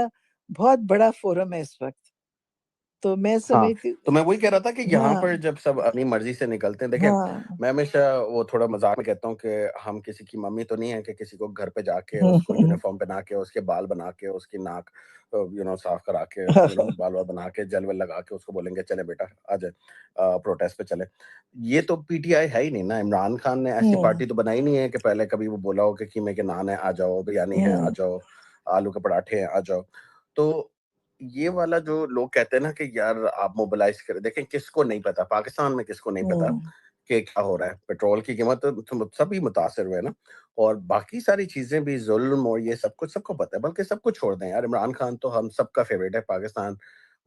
بہت بڑا فورم ہے اس وقت. تو میں سمجھتی تو میں وہی کہہ رہا تھا کہ یہاں پر جب سب اپنی مرضی سے نکلتے ہیں, دیکھیں میں ہمیشہ وہ تھوڑا مذاق میں کہتا ہوں کہ ہم کسی کی ممی تو نہیں ہے کہ کسی کو گھر پہ جا کے اس کو یونیفارم پہنا کے, اس کے بال بنا کے, اس کی ناک صاف کرا کے, بال بنا کے, جل ول لگا کے اس کو بولیں گے چلے بیٹا آ جائے پروٹیسٹ پہ چلے. یہ تو PTI ہے ہی نہیں نا. عمران خان نے ایسی پارٹی تو بنائی نہیں ہے کہ پہلے کبھی وہ بولا ہو کہ قیمے کے نان ہے آ جاؤ, بریانی ہے آ جاؤ, آلو کے پراٹھے ہیں آ جاؤ. تو یہ والا جو لوگ کہتے ہیں نا کہ یار آپ موبلائز کریں, دیکھیں کس کو نہیں پتا, پاکستان میں کس کو نہیں پتا کہ کیا ہو رہا ہے. پیٹرول کی قیمت سبھی متاثر ہوئے نا, اور باقی ساری چیزیں بھی, ظلم اور یہ سب کچھ سب کو پتا ہے. بلکہ سب کو چھوڑ دیں یار, عمران خان تو ہم سب کا فیوریٹ ہے, پاکستان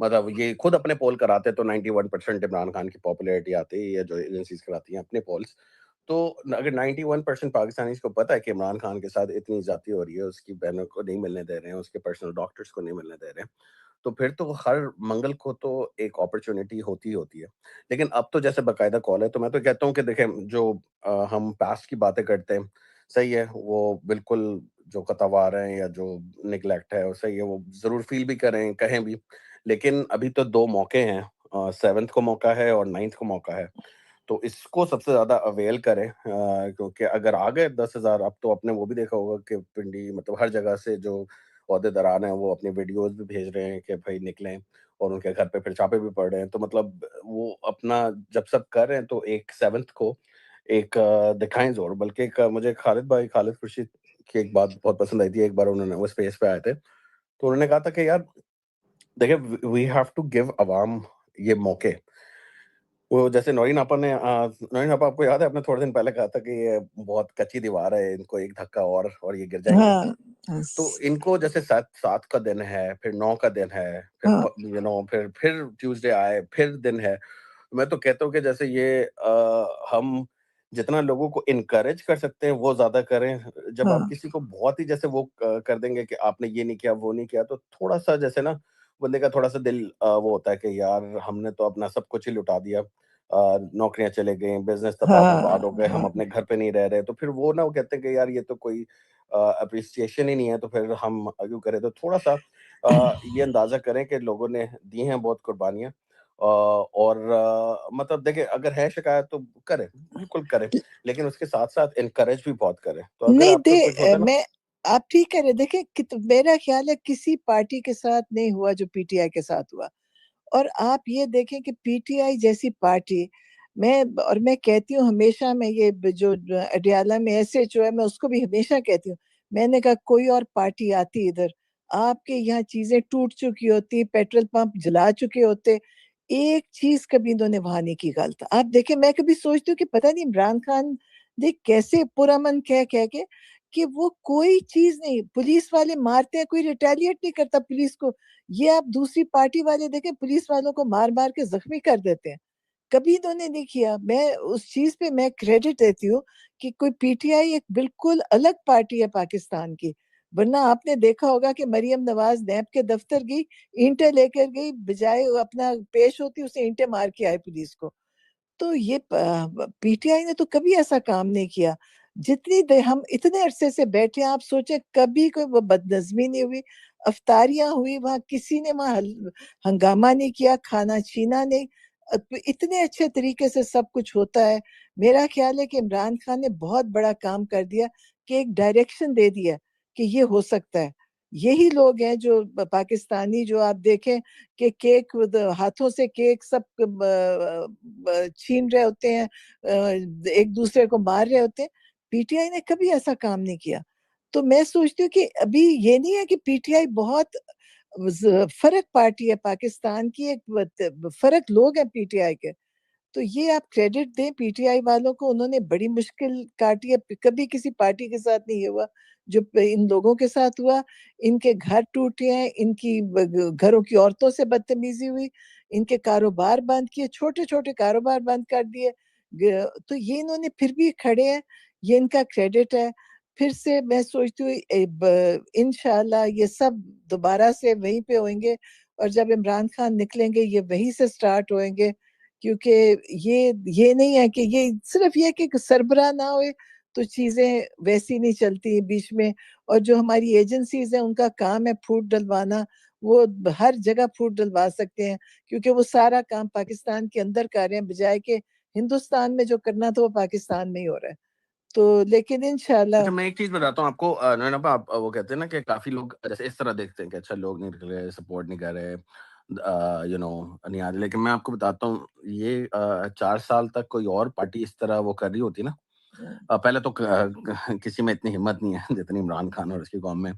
مطلب یہ خود اپنے پول کراتے تو 91% عمران خان کی پاپولیرٹی آتی ہے, یا جو ایجنسیز کراتی ہیں اپنے پولس. تو اگر 91% پاکستانیز کو پتہ ہے کہ عمران خان کے ساتھ اتنی زیادتی ہو رہی ہے, اس کی بہنوں کو نہیں ملنے دے رہے ہیں, اس کے پرسنل ڈاکٹرز کو نہیں ملنے دے رہے ہیں, تو پھر تو ہر منگل کو تو ایک اپرچونٹی ہوتی ہے. لیکن اب تو جیسے باقاعدہ کال ہے, تو میں تو کہتا ہوں کہ دیکھیں جو ہم پاسٹ کی باتیں کرتے ہیں صحیح ہے, وہ بالکل جو قطعوار ہیں یا جو نگلیکٹ ہے وہ صحیح ہے, وہ ضرور فیل بھی کریں, کہیں بھی. لیکن ابھی تو 2 موقع ہیں, 7th کو موقع ہے اور 9th کو موقع ہے, تو اس کو سب سے زیادہ اویل کریں, کیونکہ اگر آ گئے 10,000, اب تو آپ نے وہ بھی دیکھا ہوگا کہ پنڈی مطلب ہر جگہ سے جو عہدے داران ہیں وہ اپنی ویڈیوز بھی بھیج رہے ہیں کہ بھائی نکلیں, اور ان کے گھر پہ پھر چھاپے بھی پڑ رہے ہیں. تو مطلب وہ اپنا جب سب کر رہے ہیں تو ایک 7th کو ایک دکھائیں زور. بلکہ ایک مجھے خالد خورشید کی ایک بات بہت پسند آئی تھی, ایک بار انہوں نے وہ اسپیس پہ آئے تھے تو انہوں نے کہا تھا کہ یار دیکھیں وی ہیو ٹو گیو عوام یہ موقع. وہ جیسے نورین آپا آپ کو یاد ہے, آپ نے تھوڑے دن پہلے کہا تھا کہ یہ بہت کچی دیوار ہے, ان کو ایک دھکا اور یہ گر جائیں گے. تو ان کو جیسے 7 کا دن ہے, پھر 9 کا دن ہے, پھر ٹیوزڈے آئے, پھر دن ہے. میں تو کہتا ہوں کہ جیسے یہ ہم جتنا لوگوں کو انکریج کر سکتے ہیں وہ زیادہ کریں. جب آپ کسی کو بہت ہی جیسے وہ کر دیں گے کہ آپ نے یہ نہیں کیا وہ نہیں کیا, تو تھوڑا سا جیسے نا بندے کا تھوڑا سا دل وہ ہوتا ہے کہ یار ہم نے تو اپنا سب کچھ ہی لٹا دیا, نوکریاں چلے گئیں, بزنس تباہ برباد ہو گئے, ہم اپنے گھر پہ نہیں رہ رہے. تو پھر وہ نا وہ کہتے ہیں کہ یار یہ تو کوئی اپریسیشن ہی نہیں ہے, تو پھر ہم کیوں کریں. تو تھوڑا سا یہ اندازہ کریں کہ لوگوں نے دی ہیں بہت قربانیاں, اور مطلب دیکھیں اگر ہے شکایت تو کریں, بالکل کریں, لیکن اس کے ساتھ ساتھ انکریج بھی بہت کریں. تو اگر آپ کو کچھ ہوتا ہے نا, آپ ٹھیک کہہ رہے. دیکھیں میرا خیال ہے کسی پارٹی کے ساتھ نہیں ہوا جو پی ٹی آئی کے ساتھ ہوا. اور آپ یہ دیکھیں کہ پی ٹی آئی جیسی پارٹی, میں کہتی ہوں ہمیشہ, میں یہ جو اڈیالہ میں ایس ایچ او ہے, میں اس کو بھی ہمیشہ کہتی ہوں, میں نے کہا کوئی اور پارٹی آتی ادھر, آپ کے یہاں چیزیں ٹوٹ چکی ہوتی, پیٹرول پمپ جلا چکے ہوتے, ایک چیز کبھی انہوں نے وہاں نہیں کی غلط. آپ دیکھیں میں کبھی سوچتی ہوں کہ پتہ نہیں عمران خان دیکھ کیسے پرامن کہہ کے کہ وہ کوئی چیز نہیں, پولیس والے مارتے ہیں کوئی ریٹیلیٹ نہیں کرتا پولیس کو. یہ آپ دوسری پارٹی والے دیکھیں پولیس والوں کو مار مار کے زخمی کر دیتے ہیں, کبھی انہوں نے نہیں کیا. میں اس چیز پہ میں کریڈٹ دیتی ہوں کہ کوئی پی ٹی آئی ایک بالکل الگ پارٹی ہے پاکستان کی. ورنہ آپ نے دیکھا ہوگا کہ مریم نواز نیب کے دفتر گئی, اینٹیں لے کر گئی, بجائے اپنا پیش ہوتی اسے اینٹیں مار کے آئے پولیس کو. تو یہ پی ٹی آئی نے تو کبھی ایسا کام نہیں کیا. جتنی ہم اتنے عرصے سے بیٹھے ہیں, آپ سوچیں کبھی کوئی وہ بدنظمی نہیں ہوئی, افطاریاں ہوئی, وہاں کسی نے وہاں ہنگامہ نہیں کیا, کھانا چھینا نہیں, اتنے اچھے طریقے سے سب کچھ ہوتا ہے. میرا خیال ہے کہ عمران خان نے بہت بڑا کام کر دیا کہ ایک ڈائریکشن دے دیا کہ یہ ہو سکتا ہے. یہی لوگ ہیں جو پاکستانی, جو آپ دیکھیں کہ کیک ہاتھوں سے کیک سب چھین رہے ہوتے ہیں, ایک دوسرے کو مار رہے ہوتے ہیں. پی ٹی آئی نے کبھی ایسا کام نہیں کیا. تو میں سوچتی ہوں کہ ابھی یہ نہیں ہے کہ پی ٹی آئی بہت فرق پارٹی ہے پاکستان کی, ایک فرق لوگ ہیں پی ٹی آئی کے. تو یہ آپ کریڈٹ دیں پی ٹی آئی والوں کو, انہوں نے بڑی مشکل کاٹی ہے. کبھی کسی پارٹی کے ساتھ نہیں ہوا جو ان لوگوں کے ساتھ ہوا. ان کے گھر ٹوٹے ہیں, ان کی گھروں کی عورتوں سے بدتمیزی ہوئی, ان کے کاروبار بند کیے, چھوٹے چھوٹے کاروبار بند کر دیے. تو یہ انہوں نے پھر بھی کھڑے ہیں, یہ ان کا کریڈٹ ہے. پھر سے میں سوچتی ہوں انشاءاللہ یہ سب دوبارہ سے وہیں پہ ہوئیں گے, اور جب عمران خان نکلیں گے یہ وہیں سے سٹارٹ ہوئیں گے. کیونکہ یہ نہیں ہے کہ یہ صرف یہ کہ سربراہ نہ ہوئے تو چیزیں ویسی نہیں چلتی بیچ میں. اور جو ہماری ایجنسیز ہیں ان کا کام ہے پھوٹ ڈلوانا, وہ ہر جگہ پھوٹ ڈلوا سکتے ہیں کیونکہ وہ سارا کام پاکستان کے اندر کر رہے ہیں, بجائے کہ ہندوستان میں جو کرنا تھا وہ پاکستان میں ہی ہو رہا ہے. تو لیکن انشاءاللہ. اچھا میں ایک چیز بتاتا ہوں آپ کو, آپ وہ کہتے ہیں نا کہ کافی لوگ جیسے اس طرح دیکھتے ہیں کہ اچھا لوگ نہیں نکلے, سپورٹ نہیں کر رہے, نہیں آ رہے. لیکن میں آپ کو بتاتا ہوں یہ 4 سال تک کوئی اور پارٹی اس طرح وہ کر رہی ہوتی نا, پہلے تو کسی میں اتنی ہمت نہیں ہے جتنی عمران خان اور اس کی قوم میں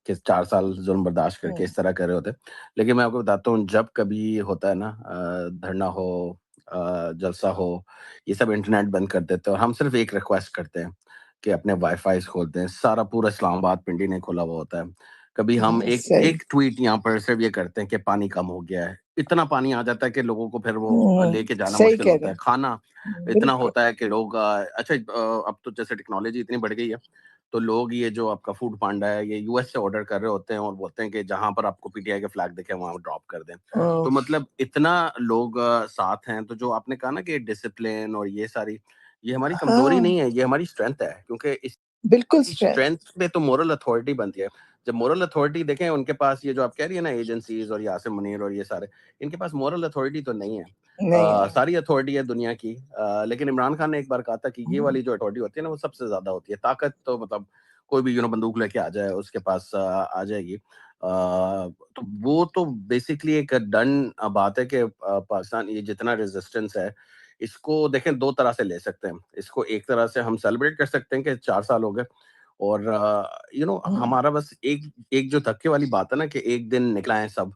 کہ 4 سال ظلم برداشت کر کے اس طرح کر رہے ہوتے. لیکن میں آپ کو بتاتا ہوں جب کبھی ہوتا ہے نا دھرنا ہو, جلسہ ہو, یہ سب انٹرنیٹ بند کر دیتے ہیں, اور ہم صرف ایک ریکویسٹ کرتے ہیں کہ اپنے وائی فائیز کھولتے ہیں. سارا پورا اسلام آباد پنڈی نہیں کھولا ہوا ہوتا ہے. کبھی ہم ایک ٹویٹ یہاں پر صرف یہ کرتے ہیں کہ پانی کم ہو گیا ہے, اتنا پانی آ جاتا ہے کہ لوگوں کو پھر وہ لے کے جانا صحیح مشکل کہہ ہوتا رہے ہے. کھانا ہیں اتنا بالکل. ہوتا ہے کہ لوگ اچھا اب تو جیسے ٹیکنالوجی اتنی بڑھ گئی ہے تو لوگ یہ جو آپ کا فوڈ پانڈا ہے یہ US سے آرڈر کر رہے ہوتے ہیں اور بولتے ہیں کہ جہاں پر آپ کو PTI کے فلیگ دکھے وہاں ڈراپ کر دیں. تو مطلب اتنا لوگ ساتھ ہیں. تو جو آپ نے کہا نا کہ ڈسپلن اور یہ ساری یہ ہماری کمزوری ہاں نہیں ہے, یہ ہماری اسٹرینتھ ہے, کیونکہ اس بالکل اسٹرینتھ. اسٹرینتھ پہ تو مورل اتھارٹی بنتی ہے. جب مورل اتھارٹی دیکھیں ان کے پاس یہ جو آپ کہہ رہی ہے نا ایجنسیز اور یاسر منیر اور یہ سارے, ان کے پاس مورل اتھارٹی تو نہیں ہے. نہیں ساری اتھارٹی ہے دنیا کی, لیکن عمران خان نے ایک بار کہا تھا کہ یہ والی جو اتھارٹی ہوتی ہے نا وہ سب سے زیادہ ہوتی ہے. طاقت تو مطلب کوئی بھی بندوق لے کے آ جائے اس کے پاس آ جائے گی. تو وہ تو بیسکلی ایک ڈن بات ہے کہ پاکستان یہ جتنا ریزسٹنس ہے اس کو دیکھیں دو طرح سے لے سکتے ہیں. اس کو ایک طرح سے ہم سیلیبریٹ کر سکتے ہیں کہ 4 سال ہو گئے, اور ہمارا بس ایک جو دھکے والی بات ہے نا کہ ایک دن نکلا ہے سب,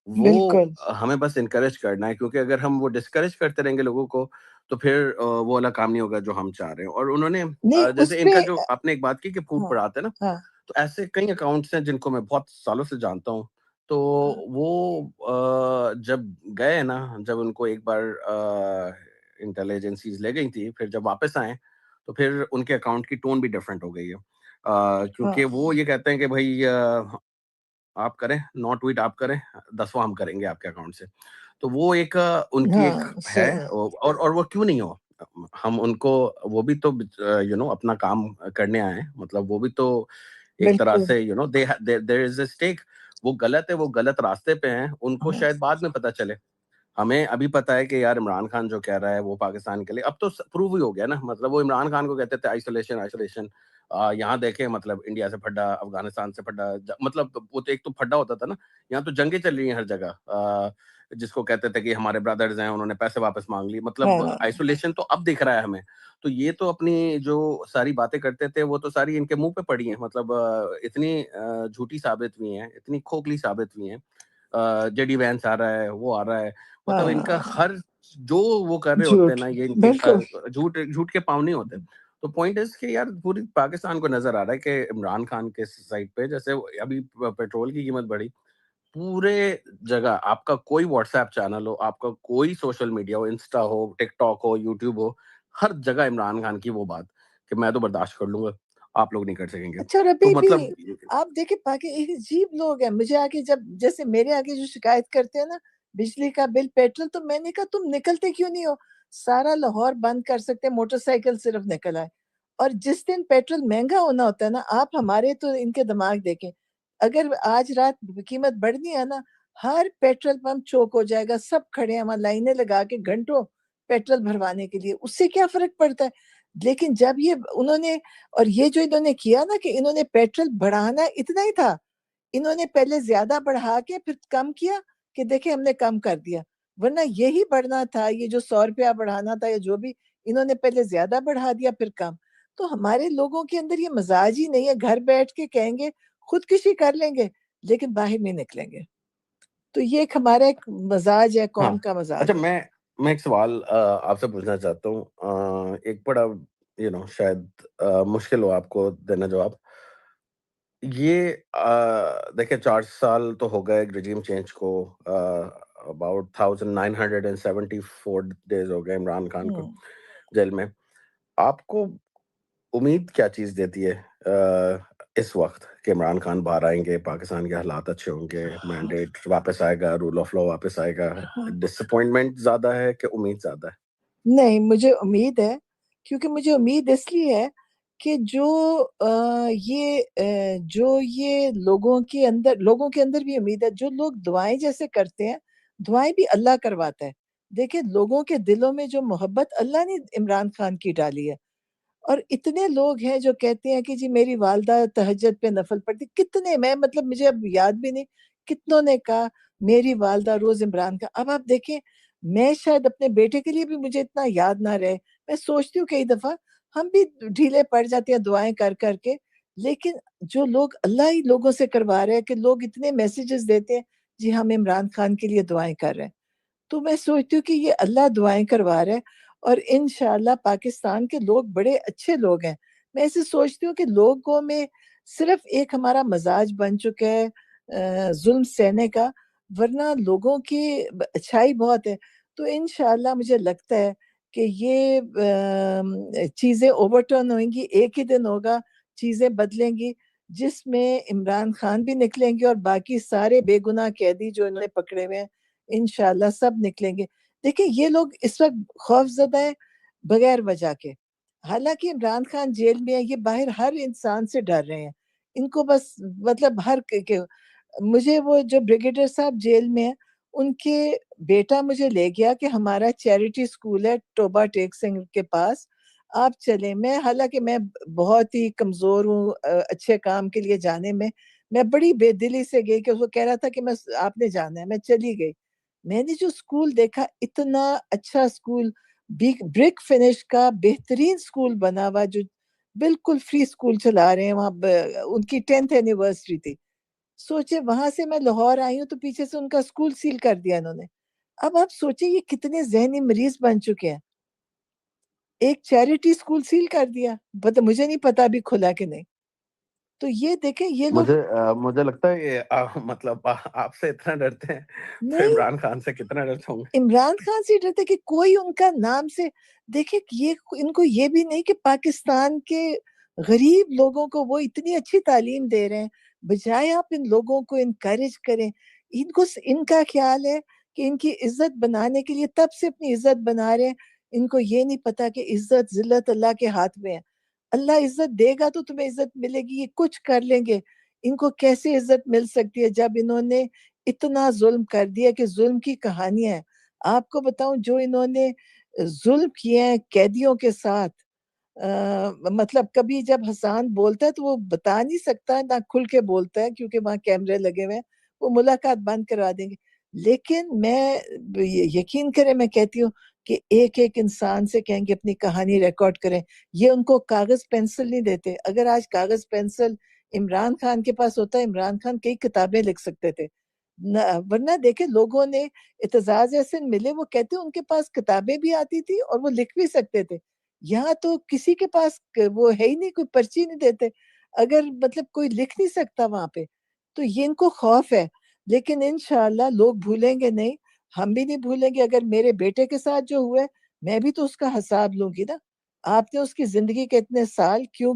وہ بالکل ہمیں بس انکریج کرنا ہے, کیونکہ اگر ہم وہ ڈسکریج کرتے رہیں گے لوگوں کو تو پھر وہ والا کام نہیں ہوگا جو ہم چاہ رہے ہیں. اور انہوں نے نہیں اس جیسے ان پہ کا جو آپ نے ایک بات کی کہ فوڈ ہاں پڑھاتے ہیں نا, ہاں تو ایسے کئی اکاؤنٹس ہیں جن کو میں بہت سالوں سے جانتا ہوں. تو وہ جب گئے نا, جب ان کو ایک بار انٹیلیجنسیز لے گئی تھی, پھر جب واپس آئے تو پھر ان کے اکاؤنٹ کی ٹون بھی ڈفرینٹ ہو گئی ہے, کیونکہ وہ یہ کہتے ہیں کہ بھائی آپ کریں, نوٹ ٹویٹ آپ کریں, 10واں ہم کریں گے آپ کے اکاؤنٹ سے. تو وہ ایک ان کی ایک ہاں ہے, صحیح اور وہ کیوں نہیں ہو, ہم ان کو وہ بھی تو اپنا کام کرنے آئے ہیں, مطلب وہ بھی تو ایک طرح بالکل سے there is a stake. وہ غلط ہے, وہ غلط راستے پہ ہیں, ان کو شاید بعد میں پتہ چلے. ہمیں ابھی پتا ہے کہ یار عمران خان جو کہہ رہا ہے وہ پاکستان کے لیے اب تو پروو ہی ہو گیا نا. مطلب وہ عمران خان کو کہتے تھے آئسولیشن, یہاں دیکھیں مطلب انڈیا سے پھڈا, افغانستان سے پھڈا, مطلب وہ تو ایک تو پھڈا ہوتا تھا نا, یہاں تو جنگیں چل رہی ہیں ہر جگہ, جس کو کہتے تھے کہ ہمارے برادرز ہیں انہوں نے پیسے واپس مانگ لی. مطلب ہاں آئسولیشن تو اب دکھ رہا ہے ہمیں. تو یہ تو اپنی جو ساری باتیں کرتے تھے وہ تو ساری ان کے منہ پہ پڑی ہیں, مطلب اتنی جھوٹی ثابت ہوئی ہیں, اتنی کھوکھلی ثابت ہوئی ہیں. JD وینس آ رہا ہے, وہ آ رہا ہے, مطلب ان کا ہاں ہر جو وہ کر رہے ہوتے ہیں جھوٹ نا یہ ان کے بالکل جھوٹ کے پاؤں نہیں ہوتے. تو پوائنٹ اس کہ یار پوری پاکستان کو نظر آ رہا ہے کہ عمران خان کے سائٹ پہ جیسے ابھی پیٹرول کی قیمت بڑھی, پورے جگہ آپ کا کوئی واٹس ایپ چینل ہو, آپ کا کوئی سوشل میڈیا ہو, انسٹا ہو, ٹک ٹاک ہو, یوٹیوب ہو, ہر جگہ عمران خان کی وہ بات کہ میں تو برداشت کر لوں گا, آپ لوگ نہیں کر سکیں گے. اچھا. اور تو ابھی بھی مطلب آپ دیکھیں ایک عجیب لوگ ہیں. مجھے آگے جب جیسے میرے آگے جو شکایت کرتے ہیں نا بجلی کا بل, پیٹرول, تو میں نے کہا تم نکلتے کیوں نہیں ہو؟ سارا لاہور بند کر سکتے ہیں, موٹر سائیکل صرف نکل آئے. اور جس دن پیٹرول مہنگا ہونا ہوتا ہے نا, آپ ہمارے تو ان کے دماغ دیکھیں, اگر آج رات قیمت بڑھنی ہے نا, ہر پیٹرول پمپ چوک ہو جائے گا, سب کھڑے ہیں وہاں لائنیں لگا کے گھنٹوں پیٹرول بھروانے کے لیے. اس سے کیا فرق پڑتا ہے؟ لیکن جب یہ انہوں نے, اور یہ جو انہوں نے کیا نا کہ انہوں نے پیٹرول بڑھانا اتنا ہی تھا, انہوں نے پہلے زیادہ بڑھا کے پھر کم کیا کہ دیکھیں ہم نے کم کر دیا, ورنہ یہی بڑھنا تھا. یہ جو 100 روپیہ بڑھانا تھا یا جو بھی, انہوں نے پہلے زیادہ بڑھا دیا پھر کم. تو ہمارے لوگوں کے اندر یہ مزاج ہی نہیں ہے, گھر بیٹھ کے کہیں گے خودکشی کر لیں گے لیکن باہر نہیں نکلیں گے. تو یہ ایک ہمارا ایک مزاج ہے, ہاں. قوم کا مزاج اچھا ہے. میں ایک سوال آپ سے پوچھنا چاہتا ہوں, ایک بڑا شاید مشکل ہو آپ کو دینا جواب. یہ دیکھیں 4 سال تو ہو گئے رجیم چینج کو, اباؤٹ 1974 days ہو گئے عمران خان کو جیل میں. آپ کو امید کیا چیز دیتی ہے اس وقت کہ عمران خان باہر آئیں گے, پاکستان کے حالات اچھے ہوں گے, مینڈیٹ واپس آئے گا, رول آف لا واپس آئے گا؟ ڈسپوائنٹمنٹ زیادہ ہے کہ امید زیادہ ہے؟ نہیں, مجھے امید ہے, کیونکہ مجھے امید اس لیے ہے کہ جو یہ لوگوں کے اندر بھی امید ہے. جو لوگ دعائیں جیسے کرتے ہیں, دعائیں بھی اللہ کرواتا ہے. دیکھیں لوگوں کے دلوں میں جو محبت اللہ نے عمران خان کی ڈالی ہے, اور اتنے لوگ ہیں جو کہتے ہیں کہ جی میری والدہ تہجد پہ نفل پڑھتی. کتنے, میں مطلب مجھے اب یاد بھی نہیں کتنوں نے کہا میری والدہ روز عمران کا. اب آپ دیکھیں, میں شاید اپنے بیٹے کے لیے بھی مجھے اتنا یاد نہ رہے. میں سوچتی ہوں کئی دفعہ ہم بھی ڈھیلے پڑ جاتے ہیں دعائیں کر کر کے, لیکن جو لوگ اللہ ہی لوگوں سے کروا رہے ہیں, کہ لوگ اتنے میسیجز دیتے ہیں جی ہم عمران خان کے لیے دعائیں کر رہے ہیں, تو میں سوچتی ہوں کہ یہ اللہ دعائیں کروا رہے ہیں, اور انشاءاللہ پاکستان کے لوگ بڑے اچھے لوگ ہیں. میں ایسے سوچتی ہوں کہ لوگوں میں صرف ایک ہمارا مزاج بن چکا ہے ظلم سہنے کا, ورنہ لوگوں کی اچھائی بہت ہے. تو انشاءاللہ مجھے لگتا ہے کہ یہ چیزیں اوور ٹرن ہوئیں گی. ایک ہی دن ہوگا چیزیں بدلیں گی جس میں عمران خان بھی نکلیں گے اور باقی سارے بے گناہ قیدی جو انہوں نے پکڑے ہوئے ہیں انشاءاللہ سب نکلیں گے. دیکھیں یہ لوگ اس وقت خوف زدہ ہیں بغیر وجہ کے. حالانکہ عمران خان جیل میں ہے, یہ باہر ہر انسان سے ڈر رہے ہیں. ان کو بس مطلب مجھے وہ جو بریگیڈیئر صاحب جیل میں ہیں ان کے بیٹا مجھے لے گیا کہ ہمارا چیریٹی اسکول ہے ٹوبا ٹیک سنگھ کے پاس, آپ چلیں. میں حالانکہ میں بہت ہی کمزور ہوں اچھے کام کے لیے جانے میں بڑی بے دلی سے گئی کہ وہ کہہ رہا تھا کہ آپ نے جانا ہے. میں چلی گئی. میں نے جو اسکول دیکھا اتنا اچھا اسکول, بریک فنش کا بہترین اسکول بنا ہوا, جو بالکل فری اسکول چلا رہے ہیں وہاں. ان کی 10th اینیورسری تھی. سوچے وہاں سے میں لاہور آئی ہوں تو پیچھے سے ان کا اسکول سیل کر دیا انہوں نے. اب آپ سوچیں یہ کتنے ذہنی مریض بن چکے ہیں. ایک چیریٹی اسکول سیل کر دیا, مجھے نہیں پتا ابھی کھلا کہ نہیں. تو یہ دیکھیں یہ لوگ مجھے لگتا ہے یہ مطلب آپ سے اتنا ڈرتے ہیں تو نہیں, عمران خان سے کتنا ڈرتے ہوں گے. عمران خان سے ڈرتے کہ کوئی ان کا نام سے دیکھیں. یہ ان کو یہ بھی نہیں کہ پاکستان کے غریب لوگوں کو وہ اتنی اچھی تعلیم دے رہے ہیں, بجائے آپ ان لوگوں کو انکریج کریں. ان کا خیال ہے کہ ان کی عزت بنانے کے لیے تب سے اپنی عزت بنا رہے ہیں. ان کو یہ نہیں پتا کہ عزت ذلت اللہ کے ہاتھ میں ہے. اللہ عزت دے گا تو تمہیں عزت ملے گی. یہ کچھ کر لیں گے. ان کو کیسے عزت مل سکتی ہے جب انہوں نے اتنا ظلم کر دیا کہ ظلم کی کہانیاں ہیں. آپ کو بتاؤں جو انہوں نے ظلم کیے ہیں قیدیوں کے ساتھ, مطلب کبھی جب حسان بولتا ہے تو وہ بتا نہیں سکتا, نہ کھل کے بولتا ہے کیونکہ وہاں کیمرے لگے ہوئے ہیں, وہ ملاقات بند کروا دیں گے. لیکن میں یقین کریں میں کہتی ہوں کہ ایک ایک انسان سے کہیں گے اپنی کہانی ریکارڈ کریں. یہ ان کو کاغذ پینسل نہیں دیتے. اگر آج کاغذ پینسل عمران خان کے پاس ہوتا ہے, عمران خان کئی کتابیں لکھ سکتے تھے. ورنہ دیکھیں لوگوں نے اعتزاز احسن ملے, وہ کہتے ان کے پاس کتابیں بھی آتی تھی اور وہ لکھ بھی سکتے تھے. یہاں تو کسی کے پاس وہ ہے ہی نہیں, کوئی پرچی نہیں دیتے. اگر مطلب کوئی لکھ نہیں سکتا وہاں پہ, تو یہ ان کو خوف ہے. لیکن انشاءاللہ لوگ بھولیں گے نہیں, ہم بھی نہیں بھولیں گے. اگر میرے بیٹے کے ساتھ جو ہوا ہے میں بھی تو اس کا حساب لوں گی نا. آپ نے اس کی زندگی کے اتنے سال کیوں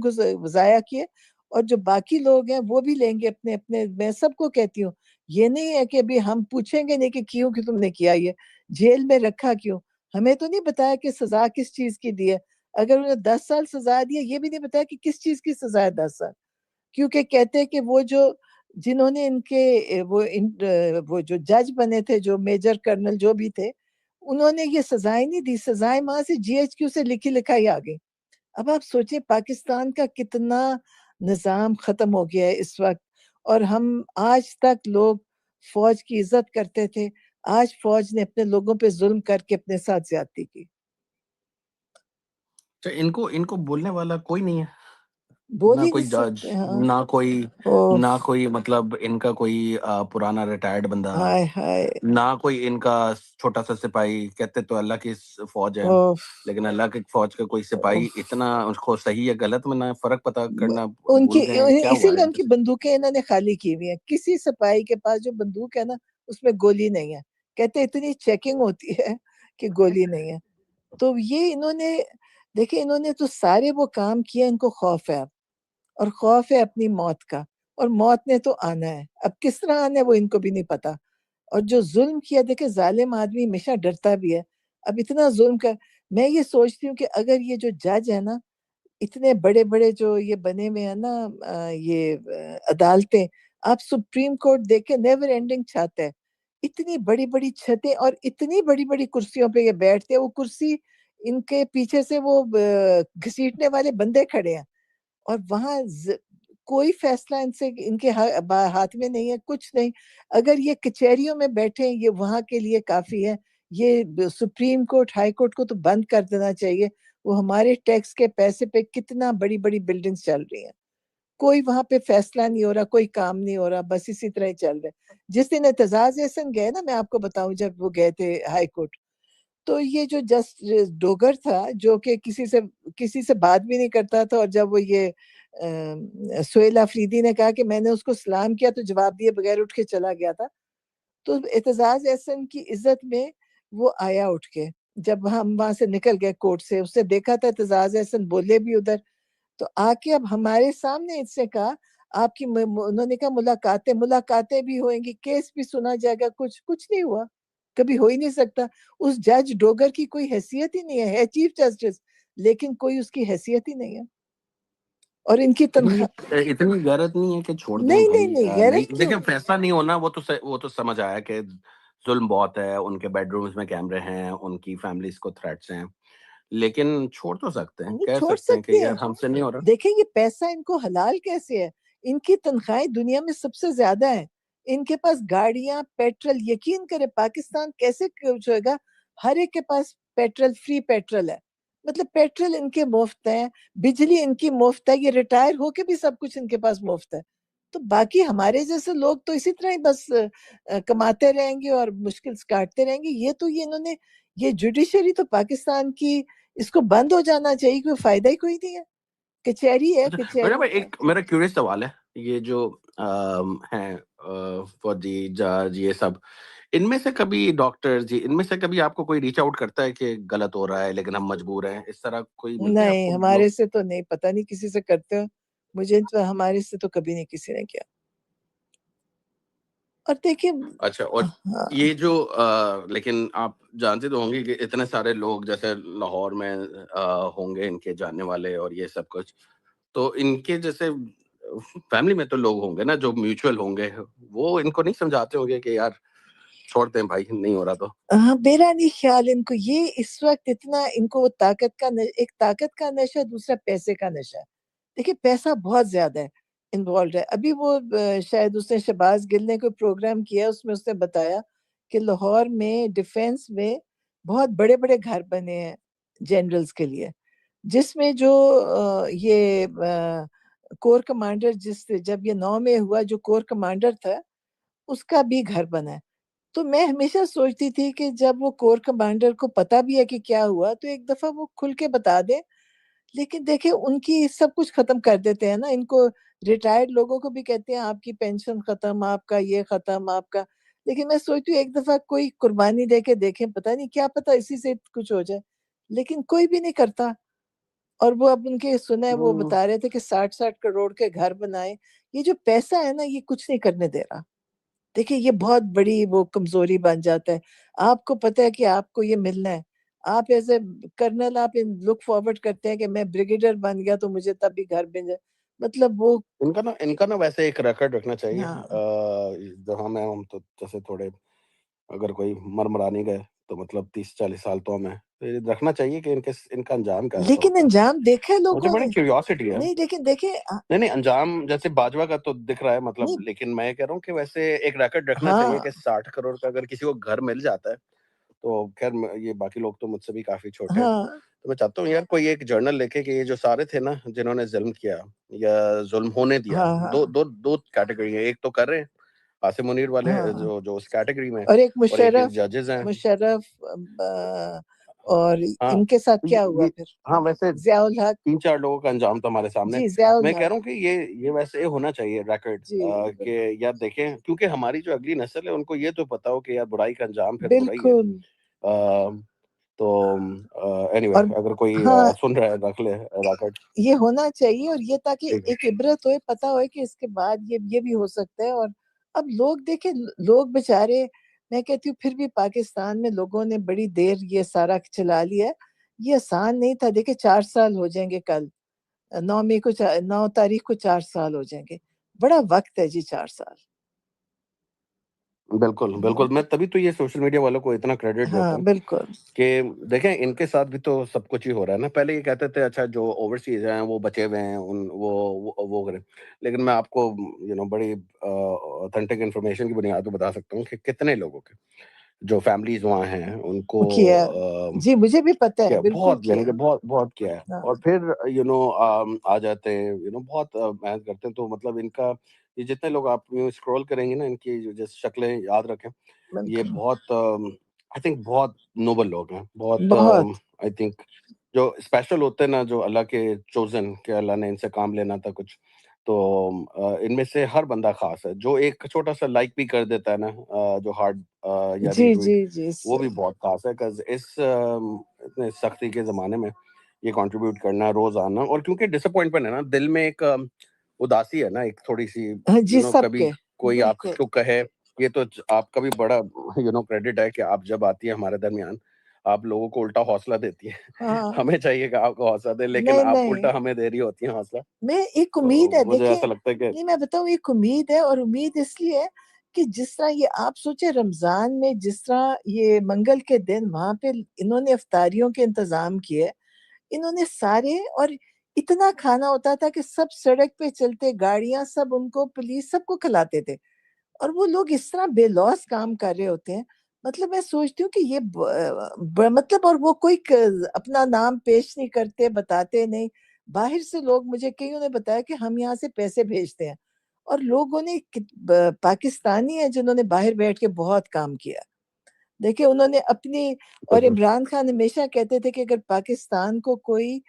ضائع کیے, اور جو باقی لوگ ہیں وہ بھی لیں گے اپنے اپنے. میں سب کو کہتی ہوں یہ نہیں ہے کہ ابھی ہم پوچھیں گے نہیں کہ کیوں کہ تم نے کیا, یہ جیل میں رکھا کیوں. ہمیں تو نہیں بتایا کہ سزا کس چیز کی دی ہے. اگر انہیں 10 سال سزا دی ہے, یہ بھی نہیں بتایا کہ کس چیز کی سزا ہے 10 سال. کیونکہ کہتے ہیں کہ وہ جو جنہوں نے ان کے وہ جو جج بنے تھے, جو میجر کرنل جو بھی تھے, انہوں نے یہ سزائیں نہیں دی. سزائیں وہاں سے GHQ سے لکھی لکھائی آ گئی. اب آپ سوچیں پاکستان کا کتنا نظام ختم ہو گیا ہے اس وقت, اور ہم آج تک لوگ فوج کی عزت کرتے تھے. آج فوج نے اپنے لوگوں پہ ظلم کر کے اپنے ساتھ زیادتی کی. تو ان کو بولنے والا کوئی نہیں ہے, بول نہ ہی کوئی نہیں جج, سکتے. ہاں, نہ کوئی مطلب ان کا کوئی پرانا ریٹائرڈ بندہ, ہائے ہائے, نہ کوئی ان کا چھوٹا سا سپاہی. کہتے تو اللہ کی فوج ہے, لیکن اللہ کی فوج کا کوئی سپاہی اتنا اس کو صحیح ہے غلط میں نہ فرق پتا کرنا ان کی بھول گئے. کیا اسی ہوا لیے ہے ان کی بندوقیں انہوں نے خالی کی ہوئی ہیں. کسی سپاہی کے پاس جو بندوق ہے نا اس میں گولی نہیں ہے. کہتے اتنی چیکنگ ہوتی ہے کہ گولی نہیں ہے. تو یہ انہوں نے دیکھیں, انہوں نے تو سارے وہ کام کیا. ان کو خوف ہے اب, اور خوف ہے اپنی موت کا, اور موت نے تو آنا ہے. اب کس طرح آنا ہے وہ ان کو بھی نہیں پتا. اور جو ظلم کیا, دیکھیں ظالم آدمی ہمیشہ ڈرتا بھی ہے. اب اتنا ظلم کر, میں یہ سوچتی ہوں کہ اگر یہ جو جج ہے نا, اتنے بڑے بڑے جو یہ بنے ہوئے ہیں نا یہ عدالتیں, آپ سپریم کورٹ دیکھیں نیور اینڈنگ چھت ہے, اتنی بڑی بڑی چھتیں اور اتنی بڑی بڑی کرسیوں پہ یہ بیٹھتے ہیں. وہ کرسی ان کے پیچھے سے وہ گھسیٹنے والے بندے کھڑے ہیں, اور وہاں کوئی فیصلہ ان کے ہاتھ میں نہیں ہے, کچھ نہیں. اگر یہ کچہریوں میں بیٹھے یہ وہاں کے لیے کافی ہے. یہ سپریم کورٹ ہائی کورٹ کو تو بند کر دینا چاہیے. وہ ہمارے ٹیکس کے پیسے پہ کتنا بڑی بڑی بلڈنگز چل رہی ہیں, کوئی وہاں پہ فیصلہ نہیں ہو رہا, کوئی کام نہیں ہو رہا, بس اسی طرح ہی چل رہے. جس دن اعتزاز احسن گئے نا, میں آپ کو بتاؤں جب وہ گئے تھے ہائی کورٹ, تو یہ جو جسٹس ڈوگر تھا جو کہ کسی سے بات بھی نہیں کرتا تھا, اور جب وہ یہ سہیل آفریدی نے کہا کہ میں نے اس کو سلام کیا تو جواب دیے بغیر اٹھ کے چلا گیا تھا. تو اعتزاز احسن کی عزت میں وہ آیا اٹھ کے، جب ہم وہاں سے نکل گئے کورٹ سے، اس نے دیکھا تھا اعتزاز احسن بولے بھی ادھر، تو آ کے اب ہمارے سامنے اس سے کہا آپ کی انہوں نے کہا ملاقاتیں بھی ہوئیں گی، کیس بھی سنا جائے گا، کچھ نہیں ہوا، کبھی ہو ہی نہیں سکتا. اس جج ڈوگر کی کوئی حیثیت ہی نہیں ہے چیف جسٹس، لیکن کوئی اس کی حیثیت ہی نہیں ہے. اور ان کی تنخواہ اتنی غیرت نہیں ہے کہ چھوڑ دیں نہیں بھائی. غیرت کیوں؟ دیکھیں فیصلہ نہیں ہونا وہ تو سمجھ آیا کہ ظلم بہت ہے، ان کے بیڈ رومز میں کیمرے ہیں، ان کی فیملیز کو تھریٹس ہیں، لیکن چھوڑ تو سکتے ہیں، کہہ چھوڑ سکتے ہیں کہ سکتے یار ہیں. ہم سے نہیں ہو رہا. دیکھیں یہ پیسہ ان کو حلال کیسے ہے؟ ان کی تنخواہیں دنیا میں سب سے زیادہ ہیں، ان کے پاس گاڑیاں، پیٹرول، یقین کرے پاکستان کیسے کچھ ہوئے گا؟ ہر ایک کے پاس پیٹرول، فری پیٹرول ہے، مطلب پیٹرول ان کے مفت ہے، بجلی ان کی مفت ہے، یہ ریٹائر ہو کے بھی سب کچھ ان کے پاس مفت ہے. تو باقی ہمارے جیسے لوگ تو اسی طرح ہی بس کماتے رہیں گے اور مشکل کاٹتے رہیں گے. یہ انہوں نے یہ جوڈیشری تو پاکستان کی اس کو بند ہو جانا چاہیے، کوئی فائدہ ہی کوئی نہیں ہے. کچہری ہے کچہری. ایک میرا کیوریس سوال ہے، یہ جو ہیں فوجی جج یہ سب، ان میں سے کبھی ڈاکٹر جی، ان میں سے کبھی آپ کو کوئی ریچ آؤٹ کرتا ہے کہ غلط ہو رہا ہے لیکن ہم مجبور ہیں، اس طرح کوئی ملتے ہیں آپ نہیں، کو ہمارے لوگ؟ سے تو نہیں، پتہ نہیں کسی سے کرتے ہو، مجھے تو ہمارے سے تو کبھی نہیں کسی نے کیا. اور دیکھیں اچھا، اور یہ جو لیکن آپ جانتے تو ہوں گے کہ اتنے سارے لوگ جیسے لاہور میں ہوں گے ان کے جاننے والے اور یہ سب کچھ، تو ان کے جیسے فیملی میں تو لوگ ہوں گے نا جو میوچل ہوں گے، وہ ان کو نہیں سمجھاتے ہوں گے کہ یار چھوڑ دیں بھائی، نہیں ہو رہا تو؟ ہاں، میرا نہیں خیال ان کو یہ اس وقت اتنا، ان کو وہ ایک طاقت کا نشہ، دوسرا پیسے کا نشہ ہے. دیکھیں پیسہ بہت زیادہ ہے انوالوڈ ہے. ابھی وہ شاید اس نے شہباز گل نے کوئی پروگرام کیا، اس میں اس نے بتایا کہ لاہور میں ڈیفینس میں بہت بڑے بڑے گھر بنے ہیں جنرلز کے لیے، جس میں جو یہ کور کمانڈر جب یہ 9 میں ہوا، جو کور کمانڈر تھا اس کا بھی گھر بنا ہے. تو میں ہمیشہ سوچتی تھی کہ جب وہ کور کمانڈر کو پتا بھی ہے کہ کیا ہوا تو ایک دفعہ وہ کھل کے بتا دے. لیکن دیکھیں ان کی سب کچھ ختم کر دیتے ہیں نا. ان کو ریٹائرڈ لوگوں کو بھی کہتے ہیں آپ کی پینشن ختم، آپ کا یہ ختم، آپ کا. لیکن میں سوچتی ہوں ایک دفعہ کوئی قربانی دے کے دیکھیں، پتہ نہیں کیا پتہ اسی سے کچھ ہو جائے. لیکن کوئی بھی نہیں کرتا. اور وہ اب ان کے سنا ہے، وہ بتا رہے تھے کہ 60 کروڑ کے گھر بنائے. یہ جو پیسہ ہے نا یہ کچھ نہیں کرنے دے رہا. دیکھیں یہ بہت بڑی وہ کمزوری بن جاتا ہے. آپ کو پتہ ہے کہ آپ کو یہ ملنا ہے، آپ ایز اے کرنل آپ لک فارورڈ کرتے ہیں کہ میں بریگیڈیئر بن گیا تو مجھے تب بھی گھر مل جائے. مطلب وہ ان کا نا ویسے ایک ریکارڈ رکھنا چاہیے. ہاں جہاں میں ہم تو جیسے تھوڑے اگر کوئی مرانی گئے تو مطلب 30-40 سال تو ہمیں رکھنا چاہیے کہ ان کا انجام کیسا لیکن ہوتا ہے. انجام دیکھا مجھے لوگوں بڑی نے کیوریوسٹی ہے. نہیں. لیکن دیکھیں نہیں انجام جیسے باجوہ کا تو دکھ رہا ہے مطلب، نہیں. لیکن میں کہہ رہا ہوں کہ ویسے ایک ریکارڈ رکھنا ہاں چاہیے کہ 60 کروڑ کا اگر کسی کو گھر مل جاتا ہے تو خیر یہ باقی لوگ تو مجھ سے بھی کافی چھوٹے ہیں. ہاں تو میں چاہتا ہوں یار کوئی ایک جرنل لکھے کہ یہ جو سارے تھے نا جنہوں نے ظلم کیا یا ظلم ہونے دیا، ہاں دو کیٹیگری ہیں. ایک تو کر رہے ہیں عاصم منیر والے ہاں جو اس کیٹیگری میں، اور ایک اور ایک مشرف ججز ہیں. اور ہاں ان کے ساتھ کیا ہوا پھر ہاں ویسے ضیاء الحق. 3-4 لوگوں کا انجام تو ہمارے سامنے. جی ضیاء میں کہہ الحق. رہا ہوں کہ یہ ویسے ہونا چاہیے ریکارڈ جی کہ یار دیکھیں، کیونکہ ہماری جو اگلی نسل ہے ان کو یہ تو پتا ہو کہ یار برائی کا انجام پھر برائی ہے. بالکل. تو اینی وے اور اگر کوئی ہاں سن رہا ہے رکھ لے ریکارڈ. یہ ہونا چاہیے، اور یہ تاکہ ٹھیک ہے. ایک عبرت ہوئے، پتہ ہوئے کہ اس کے بعد یہ بھی ہو سکتا ہے. اور اب لوگ دیکھیں، لوگ بیچارے، میں کہتی ہوں پھر بھی پاکستان میں لوگوں نے بڑی دیر یہ سارا چلا لیا ہے. یہ آسان نہیں تھا. دیکھیں 4 سال ہو جائیں گے کل، 9 تاریخ کو 4 سال ہو جائیں گے. بڑا وقت ہے جی 4 سال. بالکل میں تبھی تو یہ سوشل میڈیا والوں کو اتنا کریڈٹ دیتا ہاں ہوں بالکل. کہ دیکھیں ان کے ساتھ بھی تو سب کچھ ہی ہو رہا ہے نا. پہلے یہ کہتے تھے اچھا جو اوورسیز ہیں وہ بچے ہوئے ہیں وہ کریں، لیکن میں آپ کو بڑی اوتھینٹک انفارمیشن کی بنیاد پہ بتا سکتا ہوں کہ کتنے لوگوں کے جو فیملیز وہاں ہیں ان کو کیا جی مجھے بھی پتہ ہے، کیا بالکل بہت یعنی کہ بہت کیا ہے. ہاں. اور پھر آ جاتے ہیں بہت محنت کرتے ہیں. تو مطلب ان کا یہ جتنے لوگ آپ اسکرول کریں گے نا، ان کی جو شکلیں یاد رکھیں، یہ بہت آئی تھنک بہت نوبل لوگ ہیں. بہت آئی تھنک جو اسپیشل ہوتے ہیں نا، جو اللہ کے چوزن، کہ اللہ نے ان سے کام لینا تھا کچھ. تو ان میں سے ہر بندہ خاص ہے. جو ایک چھوٹا سا لائک بھی کر دیتا ہے نا, جو ہارڈ یا جی ری ٹویٹ, جی وہ بھی بہت خاص ہے. کز اس اتنے سختی کے زمانے میں یہ کنٹریبیوٹ کرنا روزانہ, اور کیونکہ ڈس اپوائنٹمنٹ ہے نا, دل میں ایک اداسی ہے نا, ایک تھوڑی سی, جی سب کبھی کے کوئی آپ بالکل کو کہے, یہ تو آپ کا بھی بڑا کریڈٹ ہے کہ آپ جب آتی ہے ہمارے درمیان آپ لوگوں کو الٹا حوصلہ دیتی ہیں. ہاں ہمیں چاہیے کہ آپ کو حوصلہ دیں, لیکن نہیں آپ نہیں الٹا ہمیں دے رہی ہوتی ہیں حوصلہ. میں ایک تو امید ہے, مجھے دیکھیں ایسا لگتا ہے کہ نہیں میں بتاؤں ایک امید ہے, اور امید اس لیے ہے کہ جس طرح یہ آپ سوچے رمضان میں جس طرح یہ منگل کے دن وہاں پہ انہوں نے افطاریوں کے انتظام کیے, انہوں نے سارے, اور اتنا کھانا ہوتا تھا کہ سب سڑک پہ چلتے, گاڑیاں سب ان کو, پولیس سب کو کھلاتے تھے, اور وہ لوگ اس طرح بے لوث کام کر رہے ہوتے ہیں. مطلب میں سوچتی ہوں کہ یہ مطلب, اور وہ کوئی اپنا نام پیش نہیں کرتے, بتاتے نہیں. باہر سے لوگ, مجھے کئیوں نے بتایا کہ ہم یہاں سے پیسے بھیجتے ہیں, اور لوگوں نے پاکستانی ہیں جنہوں نے باہر بیٹھ کے بہت کام کیا. دیکھیں انہوں نے اپنی, اور عمران خان ہمیشہ کہتے تھے کہ اگر پاکستان کو کوئی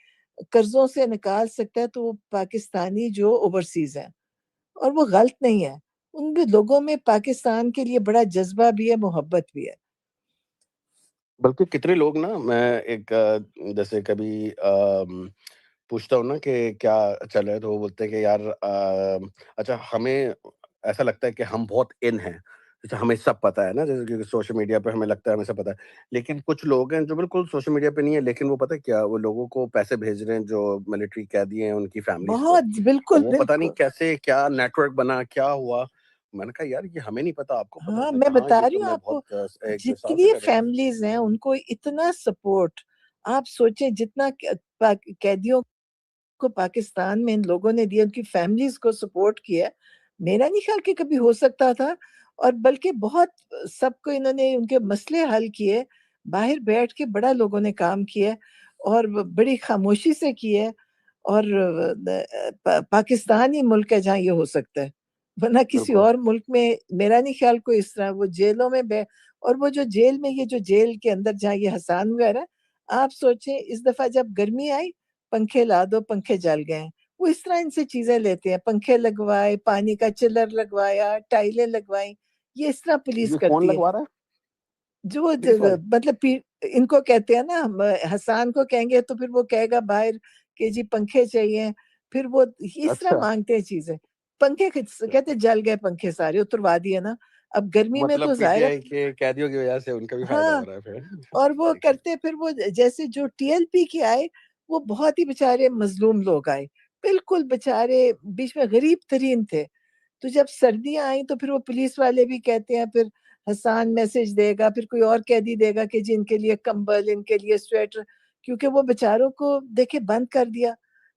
قرضوں سے نکال سکتا ہے تو وہ پاکستانی جو اوورسیز ہیں, اور وہ غلط نہیں ہے. ان بھی لوگوں میں پاکستان کے لیے بڑا جذبہ بھی ہے, محبت بھی ہے. بلکہ کتنے لوگ نا, میں ایک جیسے کبھی پوچھتا ہوں نا کہ کیا چل رہا ہے, تو وہ بولتے ہیں کہ یار اچھا ہمیں ایسا لگتا ہے کہ ہم بہت ان ہیں, جیسے ہمیں سب پتا ہے نا, جیسے کہ سوشل میڈیا پہ ہمیں لگتا ہے ہمیں سب پتا ہے, لیکن کچھ لوگ ہیں جو بالکل سوشل میڈیا پہ نہیں ہے, لیکن وہ پتہ ہے کیا, وہ لوگوں کو پیسے بھیج رہے ہیں جو ملٹری قیدی ہیں ان کی فیملیز کو, بہت بالکل اور وہ پتہ نہیں بالکل. کیسے کیا نیٹ ورک بنا, کیا ہوا. میں نے کہا یار یہ ہمیں نہیں پتا, آپ کو پتا ہے. ہاں میں میں کہا ہاں بتا یہ رہی تو ہوں میں آپ کو, بہت ایک دو سال سے جتنی کر رہے ہیں. فیملیز ہیں ان کو اتنا سپورٹ, آپ سوچیں جتنا قیدیوں کو پاکستان میں ان لوگوں نے دیا, ان کی فیملیز کو سپورٹ کیا, میرا نہیں خیال کہ کبھی ہو سکتا تھا. اور بلکہ بہت سب کو انہوں نے ان کے مسئلے حل کیے, باہر بیٹھ کے بڑا لوگوں نے کام کیا, اور بڑی خاموشی سے کیے. اور پاکستان ہی ملک ہے جہاں یہ ہو سکتا ہے, ورنہ کسی بالکل. اور ملک میں میرا نہیں خیال کوئی اس طرح. وہ جیلوں میں اور وہ جو جیل میں, یہ جو جیل کے اندر جہاں یہ حسان وغیرہ, آپ سوچیں اس دفعہ جب گرمی آئی پنکھے لا دو, پنکھے جل گئے. وہ اس طرح ان سے چیزیں لیتے ہیں, پنکھے لگوائے, پانی کا چلر لگوایا, ٹائلیں لگوائیں. یہ اس طرح پولیس یہ کون کرتی ہے. لگوا رہا ہے, جو پولیس والے؟ مطلب ان کو کہتے ہیں نا, حسان کو کہیں گے تو پھر وہ کہے گا باہر کہ جی پنکھے چاہیے, پھر وہ اس طرح اچھا, مانگتے ہیں چیزیں. پنکھے کہتے جل گئے, پنکھے سارے اتروا دیے نا. اب گرمی میں تو مطلب پی ٹی ظاہر ہے, آئی کے قیدیوں کی وجہ سے ان کا بھی فائدہ ہاں, ہو رہا ہے پھر. اور وہ دیکھیں. کرتے پھر وہ جیسے جو ٹی ایل پی کے آئے, وہ بہت ہی بےچارے مظلوم لوگ آئے, بالکل بےچارے بیچ میں غریب ترین تھے. تو جب سردیاں آئیں تو پھر وہ پولیس والے بھی کہتے ہیں, پھر حسان میسج دے گا, پھر کوئی اور قیدی دے گا کہ جی ان کے لیے کمبل, ان کے لیے سویٹر, کیونکہ وہ بیچاروں کو دیکھے بند کر دیا.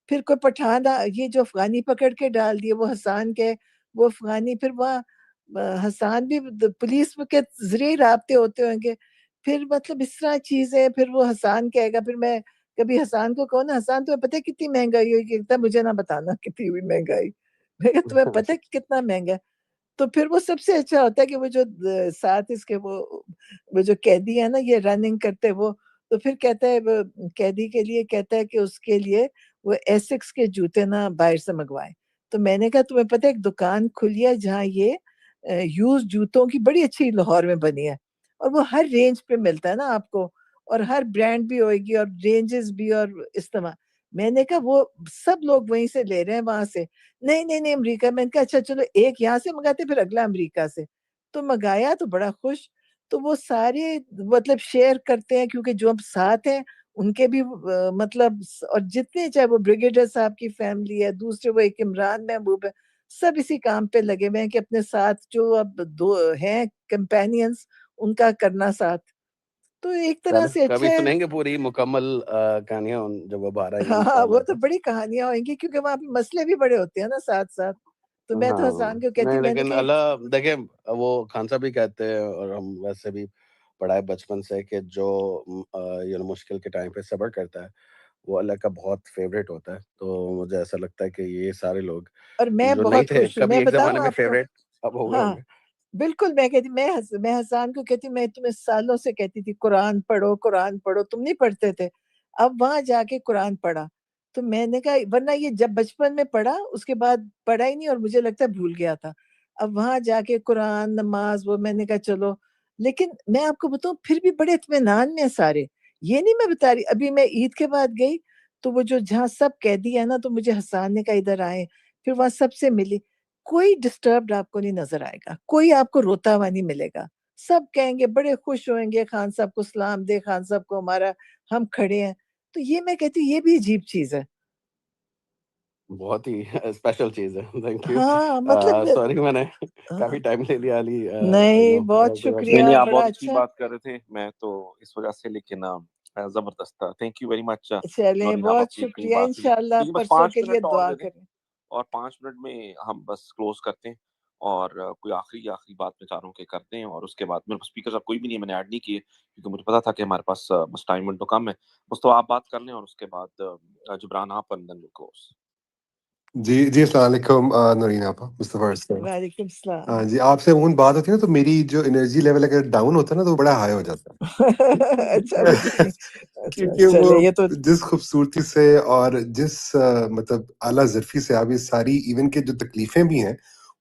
پھر کوئی پٹھان, یہ جو افغانی پکڑ کے ڈال دیے, وہ حسان کے وہ افغانی, پھر وہاں حسان بھی پولیس کے ذریعے رابطے ہوتے ہوں گے. پھر مطلب اس طرح چیزیں, پھر وہ حسان کہے گا, پھر میں کبھی حسان کو کہوں نا, حسان تمہیں پتہ ہے کتنی مہنگائی ہوئی, کہ مجھے نہ بتانا کتنی ہوئی مہنگائی, میں کہ تمہیں پتہ ہے کتنا مہنگا ہے. تو پھر وہ سب سے اچھا ہوتا ہے کہ وہ جو ساتھ اس کے وہ جو قیدی ہے نا, یہ رننگ کرتے, وہ تو پھر کہتا ہے, وہ قیدی کے لیے کہتا ہے کہ اس کے لیے وہ ایسکس کے جوتے نہ باہر سے منگوائیں. تو میں نے کہا تمہیں پتہ ہے ایک دکان کھلی ہے جہاں یہ یوز جوتوں کی بڑی اچھی لاہور میں بنی ہے, اور وہ ہر رینج پہ ملتا ہے نا آپ کو, اور ہر برانڈ بھی ہوئے گی, اور رینجز بھی, اور استعمال. میں نے کہا وہ سب لوگ وہیں سے لے رہے ہیں وہاں سے. نہیں امریکہ. میں نے کہا اچھا چلو ایک یہاں سے منگاتے, پھر اگلا امریکہ سے. تو منگایا تو بڑا خوش. تو وہ سارے مطلب شیئر کرتے ہیں, کیونکہ جو ہم ساتھ ہیں ان کے بھی مطلب, اور جتنے چاہے وہ بریگیڈیئر صاحب کی فیملی ہے, دوسرے وہ ایک عمران محبوب ہے, سب اسی کام پہ لگے ہوئے ہیں کہ اپنے ساتھ جو اب دو ہیں کمپینینز, ان کا کرنا ساتھ. تو ایک طرح چلو سے اچھا کبھی ہے. سنیں گے پوری مکمل کہانیاں جب وہ باہر آئیں گی ہاں انشاءاللہ. وہ تو بڑی کہانیاں ہوئیں گی, کیونکہ وہاں پہ مسئلے بھی بڑے ہوتے ہیں نا ساتھ ساتھ. تو میں تو ہاں حسان کو کہتی, نہیں, میں نے لیکن کہا اللہ دیکھیں, وہ خان صاحب بھی کہتے ہیں, اور ہم ویسے بھی پڑھا ہے بچپن سے, کہ جو مشکل کے ٹائم پہ صبر کرتا ہے وہ اللہ کا بہت فیوریٹ ہوتا ہے. تو مجھے ایسا لگتا ہے کہ یہ سارے لوگ اور میں جو نہیں بہت تھے خوش ہوں. کبھی میں ایک زمانے بتاؤں میں آپ کو, فیوریٹ, اب ہو گئے ہاں ہوں گے. بالکل, میں کہتی, میں حسان کو کہتی, میں تمہیں سالوں سے کہتی تھی قرآن پڑھو, قرآن پڑھو, تم نہیں پڑھتے تھے. اب وہاں جا کے قرآن پڑھا تو میں نے کہا ورنہ یہ جب بچپن میں پڑھا اس کے بعد پڑھا ہی نہیں اور مجھے لگتا ہے بھول گیا تھا. اب وہاں جا کے قرآن نماز وہ میں نے کہا چلو, لیکن میں آپ کو بتاؤں پھر بھی بڑے اطمینان میں سارے. یہ نہیں میں بتا رہی, ابھی میں عید کے بعد گئی تو وہ جو جہاں سب قیدی ہے نا, تو مجھے حسان نے کہا ادھر آئے, پھر وہاں سب سے ملی. کوئی ڈسٹربڈ آپ کو نہیں نظر آئے گا, کوئی آپ کو روتا ہوا نہیں ملے گا. سب کہیں گے, بڑے خوش ہوئیں گے, خان صاحب کو سلام دے, خان صاحب کو ہمارا, ہم کھڑے ہیں. تو یہ میں کہتی ہوں یہ بھی عجیب چیز ہے. بہت ہی اسپیشل چیز ہے. Thank you. ہاں مطلب سوری میں نے کافی ٹائم لے لیا علی. نہیں بہت نہیں شکریہ, نہیں آپ بڑا بہت اچھی اچھا. بات کر رہے تھے, میں تو اس وجہ سے, لیکن زبردست تھا. تھینک یو ویری مچ چلیں نورین, آپ بہت اپنی اتنی شکریہ, بات ہوئی. انشاءاللہ ٹھیک ہے, بس پرسوں 5 کے لیے منٹ اور دعا دے دیں, کریں. اور 5 منٹ میں ہم بس کلوز کرتے ہیں, اور کوئی آخری بات میں چاہ رہا ہوں کہ کرتے ہیں, اور اس کے بعد میرے پاس اسپیکر کوئی بھی نہیں, میں نے ایڈ نہیں کیے کیونکہ مجھے پتا تھا کہ ہمارے پاس بس ٹائم تو کم ہے. بس تو آپ بات کر لیں, اور اس کے بعد جبران آپ اور دین کلوز. جی السلام علیکم نورین آپا, مصطفیٰ ارسلان. وعلیکم السلام. ہاں جی, آپ سے اون بات ہوتی ہے نا تو میری جو انرجی لیول اگر ڈاؤن ہوتا ہے نا تو وہ بڑا ہائی ہو جاتا اچھا ہے. جی, اچھا کیونکہ وہ چلے, یہ تو جس خوبصورتی سے اور جس مطلب اعلیٰ ظرفی سے آپ یہ ساری ایون کے جو تکلیفیں بھی ہیں,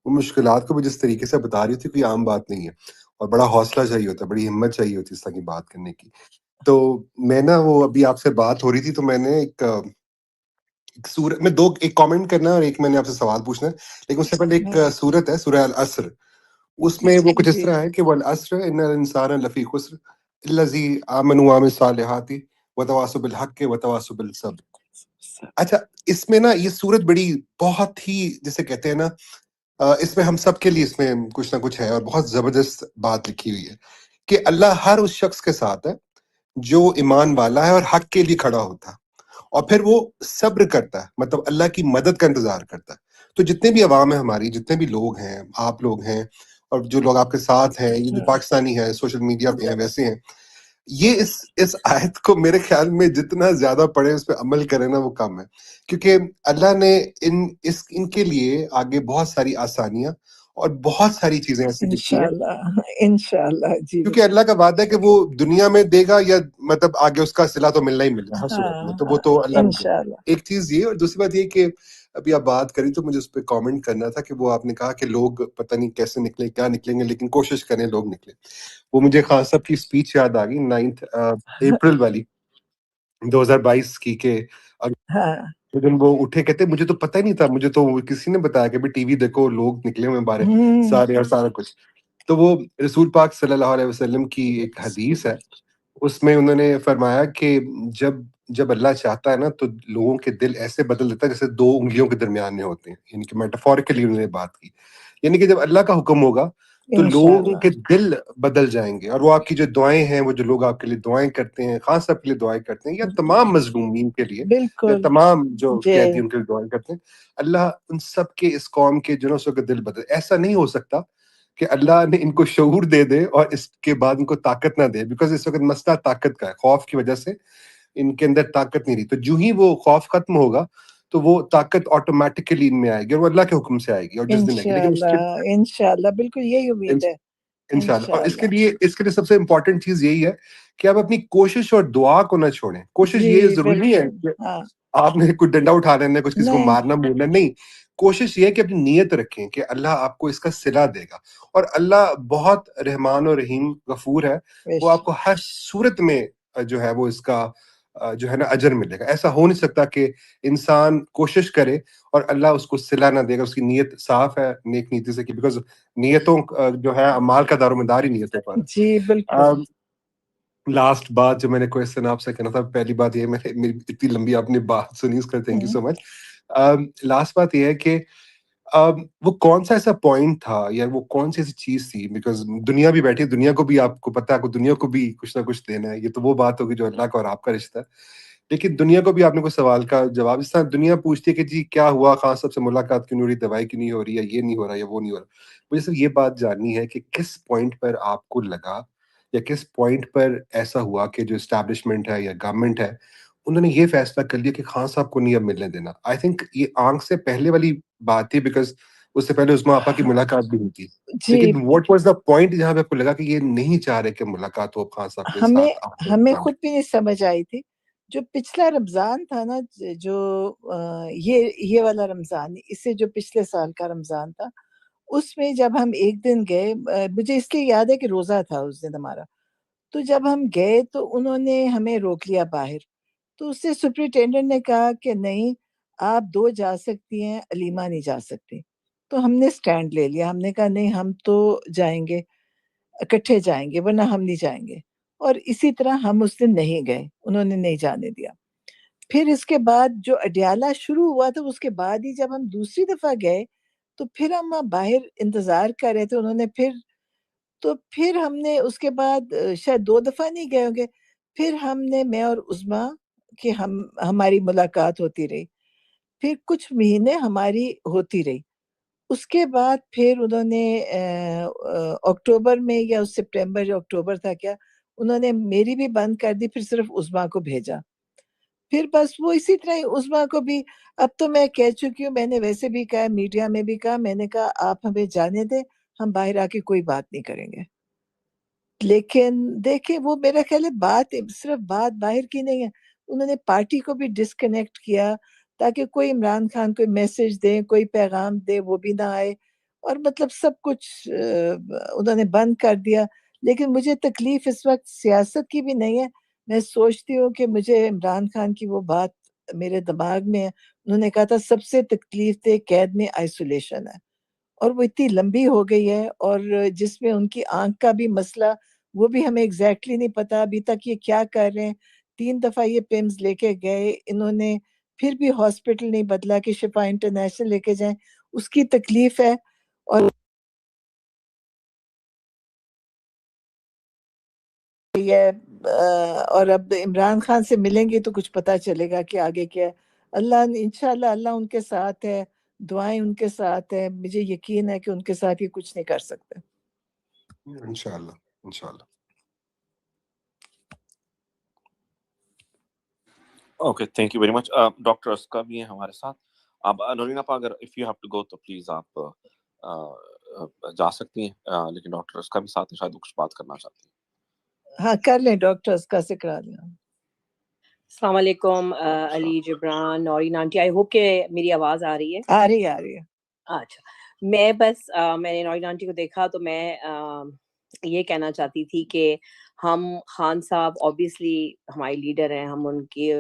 وہ مشکلات کو بھی جس طریقے سے بتا رہی تھی, کوئی عام بات نہیں ہے, اور بڑا حوصلہ چاہیے ہوتا ہے, بڑی ہمت چاہیے ہوتی ہے اس طرح کی بات کرنے کی. تو میں نا وہ ابھی آپ سے بات ہو رہی تھی تو میں نے ایک سورت میں ایک کامنٹ کرنا ہے اور ایک میں نے آپ سے سوال پوچھنا ہے, لیکن اس سے پہلے ایک سورت ہے سورہ العصر. اس میں وہ کچھ اس طرح ہے کہ والعصر ان الانسان لفی خسر الا الذین آمنوا وعملوا الصالحات وتواصوا بالحق وتواصوا بالصبر. اچھا, اس میں نا یہ سورت بڑی بہت ہی جیسے کہتے ہیں نا, اس میں ہم سب کے لیے اس میں کچھ نہ کچھ ہے, اور بہت زبردست بات لکھی ہوئی ہے کہ اللہ ہر اس شخص کے ساتھ ہے جو ایمان والا ہے اور حق کے لیے کھڑا ہوتا ہے, اور پھر وہ صبر کرتا ہے, مطلب اللہ کی مدد کا انتظار کرتا ہے. تو جتنے بھی عوام ہیں ہماری, جتنے بھی لوگ ہیں, آپ لوگ ہیں, اور جو لوگ آپ کے ساتھ ہیں, یہ جو پاکستانی ہیں, سوشل میڈیا پہ ہیں, ویسے ہیں, یہ اس آیت کو میرے خیال میں جتنا زیادہ پڑھے, اس پہ عمل کرے نا, وہ کم ہے. کیونکہ اللہ نے ان کے لیے آگے بہت ساری آسانیاں اور بہت ساری چیزیں ایسی لکھی ہیں, انشاءاللہ جی, کیونکہ اللہ کا وعدہ ہے کہ وہ دنیا میں دے گا, یا مطلب آگے اس کا صلہ تو ملنا ہی ملنا ہے ہر صورت میں, تو وہ تو اللہ نے دیا. انشاءاللہ. ایک چیز یہ, اور دوسری بات یہ کہ ابھی آپ بات کری تو مجھے اس پہ کامنٹ کرنا تھا کہ وہ آپ نے کہا کہ لوگ پتہ نہیں کیسے نکلیں, کیا نکلیں گے, لیکن کوشش کریں لوگ نکلیں. وہ مجھے خان صاحب کی اسپیچ یاد آ گئی 9 اپریل والی 2022 کی, کہ جن وہ اٹھے کہتے مجھے تو پتہ ہی نہیں تھا, مجھے تو کسی نے بتایا کہ ٹی وی دیکھو لوگ نکلے ہوئے بارے سارے اور سارا کچھ. تو وہ رسول پاک صلی اللہ علیہ وسلم کی ایک حدیث ہے, اس میں انہوں نے فرمایا کہ جب اللہ چاہتا ہے نا تو لوگوں کے دل ایسے بدل دیتا ہے جیسے 2 انگلیوں کے درمیان میں ہوتے ہیں, یعنی کہ میٹافورکلی انہوں نے بات کی, یعنی کہ جب اللہ کا حکم ہوگا تو لوگوں کے دل بدل جائیں گے, اور وہ آپ کی جو دعائیں ہیں, وہ جو لوگ آپ کے لیے دعائیں کرتے ہیں, خاص صاحب کے لیے دعائیں کرتے ہیں, یا تمام مظلومین کے لیے, یا تمام جو قیدی ان کے لیے دعائیں کرتے ہیں, اللہ ان سب کے اس قوم کے جنوں کے دل بدل. ایسا نہیں ہو سکتا کہ اللہ نے ان کو شعور دے دے اور اس کے بعد ان کو طاقت نہ دے, بیکاز اس وقت مسئلہ طاقت کا ہے, خوف کی وجہ سے ان کے اندر طاقت نہیں رہی. تو جو ہی وہ خوف ختم ہوگا تو وہ طاقت آٹومیٹکلی ان میں آئے گی, اور وہ اللہ کے حکم سے آئے گی, اور جس دن آئے گی. لیکن انشاءاللہ بالکل یہی امید ہے انشاءاللہ. اور اس کے لیے سب سے امپورٹنٹ چیز یہی ہے کہ آپ اپنی کوشش اور دعا کو نہ چھوڑیں. کوشش یہ ضروری نہیں ہے کہ آپ نے کوئی ڈنڈا اٹھا لینا, کچھ کسی کو مارنا مورنا, نہیں. کوشش یہ ہے کہ اپنی نیت رکھیں کہ اللہ آپ کو اس کا صلہ دے گا, اور اللہ بہت رحمان و رحیم غفور ہے, وہ آپ کو ہر صورت میں جو ہے وہ اس کا جو ہے نا اجر ملے گا. ایسا ہو نہیں سکتا کہ انسان کوشش کرے اور اللہ اس کو صلہ نہ دے گا. اس کی نیت صاف ہے نیک نیتی سے, بیکاز نیتوں جو ہے اعمال کا دار و مدار ہی نیتوں پر. جی بالکل. لاسٹ بات جو میں نے کوشچن آپ سے کہنا تھا, پہلی بات یہ, میری اتنی لمبی آپ نے بات سنی, اس کا thank you so much. Last بات یہ ہے کہ وہ کون سا ایسا پوائنٹ تھا, یا وہ کون سی ایسی چیز تھی, بیکاز دنیا بھی بیٹھی, دنیا کو بھی آپ کو پتا ہے, دنیا کو بھی کچھ نہ کچھ دینا ہے. یہ تو وہ بات ہوگی جو اللہ کا اور آپ کا رشتہ ہے, لیکن دنیا کو بھی آپ نے کوئی سوال کا جواب, اس طرح دنیا پوچھتی ہے کہ جی کیا ہوا, خان صاحب سے ملاقات کیوں نہیں ہو رہی, دوائی کیوں نہیں ہو رہی, یا یہ نہیں ہو رہا, یا وہ نہیں ہو رہا. مجھے صرف یہ بات جاننی ہے کہ کس پوائنٹ پر آپ کو لگا, یا کس پوائنٹ پر ایسا ہوا کہ جو اسٹیبلشمنٹ ہے یا گورنمنٹ ہے, انہوں نے یہ فیصلہ کر لیا کہ خان صاحب کو نہیں اب ملنے دینا. آئی تھنک یہ آنکھ سے پہلے والی بات تھی, بیکاز اس سے پہلے عثما آپا کی ملاقات بھی ہوئی تھی, لیکن واٹ واز دا پوائنٹ جہاں پہ آپ کو لگا کہ یہ نہیں چاہ رہے کہ ملاقات ہو خان صاحب کے ساتھ؟ ہمیں خود بھی نہیں سمجھ آئی تھی, جو پچھلا رمضان تھا نا، جو یہ والا رمضان، اس سے جو پچھلے سال کا رمضان تھا، اس میں جب ہم ایک دن گئے، مجھے اس لیے یاد ہے کہ روزہ تھا اس دن ہمارا، تو جب ہم گئے تو انہوں نے ہمیں روک لیا باہر. تو اس سے سپرنٹینڈنٹ نے کہا کہ نہیں، آپ 2 جا سکتی ہیں، علیمہ نہیں جا سکتی. تو ہم نے سٹینڈ لے لیا، ہم نے کہا نہیں، ہم تو جائیں گے، اکٹھے جائیں گے، ورنہ ہم نہیں جائیں گے. اور اسی طرح ہم اس دن نہیں گئے، انہوں نے نہیں جانے دیا. پھر اس کے بعد جو اڈیالہ شروع ہوا تھا، اس کے بعد ہی جب ہم دوسری دفعہ گئے تو پھر ہم وہاں باہر انتظار کر رہے تھے. انہوں نے پھر ہم نے اس کے بعد شاید 2 دفعہ نہیں گئے ہوں گے. پھر ہم نے، میں اور عظمیٰ کہ ہماری ملاقات ہوتی رہی. پھر کچھ مہینے ہماری ہوتی رہی. اس کے بعد پھر انہوں نے اکتوبر میں یا سپٹمبر یا اکتوبر تھا کیا، انہوں نے میری بھی بند کر دی، پھر صرف عظمیٰ کو بھیجا. پھر بس وہ اسی طرح ہی عظمیٰ کو بھی، اب تو میں کہہ چکی ہوں، میں نے ویسے بھی کہا، میڈیا میں بھی کہا، میں نے کہا آپ ہمیں جانے دیں، ہم باہر آ کے کوئی بات نہیں کریں گے. لیکن دیکھیں، وہ میرا خیال ہے صرف بات باہر کی نہیں ہے، انہوں نے پارٹی کو بھی ڈسکنیکٹ کیا تاکہ کوئی عمران خان کوئی میسج دے، کوئی پیغام دے، وہ بھی نہ آئے. اور مطلب سب کچھ انہوں نے بند کر دیا. لیکن مجھے تکلیف اس وقت سیاست کی بھی نہیں ہے. میں سوچتی ہوں کہ مجھے عمران خان کی وہ بات میرے دماغ میں ہے، انہوں نے کہا تھا سب سے تکلیف دہ قید میں آئسولیشن ہے، اور وہ اتنی لمبی ہو گئی ہے، اور جس میں ان کی آنکھ کا بھی مسئلہ، وہ بھی ہمیں ایگزیکٹلی نہیں پتا ابھی تک یہ کیا کر رہے ہیں. 3 دفعہ یہ پمز لے کے گئے انہوں نے، پھر بھی ہاسپٹل نہیں بدلا کہ شفا انٹرنیشنل لے کے جائیں، اس کی تکلیف ہے. اور اور اب عمران خان سے ملیں گے تو کچھ پتا چلے گا کہ آگے کیا ہے. اللہ انشاءاللہ اللہ ان کے ساتھ ہے، دعائیں ان کے ساتھ ہے. مجھے یقین ہے کہ ان کے ساتھ یہ کچھ نہیں کر سکتے. انشاءاللہ انشاءاللہ. Okay, thank you very much. Doctor اسکا بھی ہیں ہمارے ساتھ. اب نورین آپ اگر if you have to go تو پلیز آپ جا سکتی ہیں، لیکن ڈاکٹر اسکا بھی ساتھ ہیں، شاید وہ کچھ بات کرنا چاہتی ہیں. ہاں کر لیں، ڈاکٹر اسکا سے کرا لیں. السلام علیکم Ali Jibran, Noreen aunty, I hope کہ میری آواز آ رہی ہے. آ رہی ہے. اچھا، میں بس میں نے نورین آنٹی کو دیکھا تو میں یہ کہنا چاہتی تھی کہ ہم خان صاحب اوبیسلی ہمارے لیڈر ہیں، ہم ان کی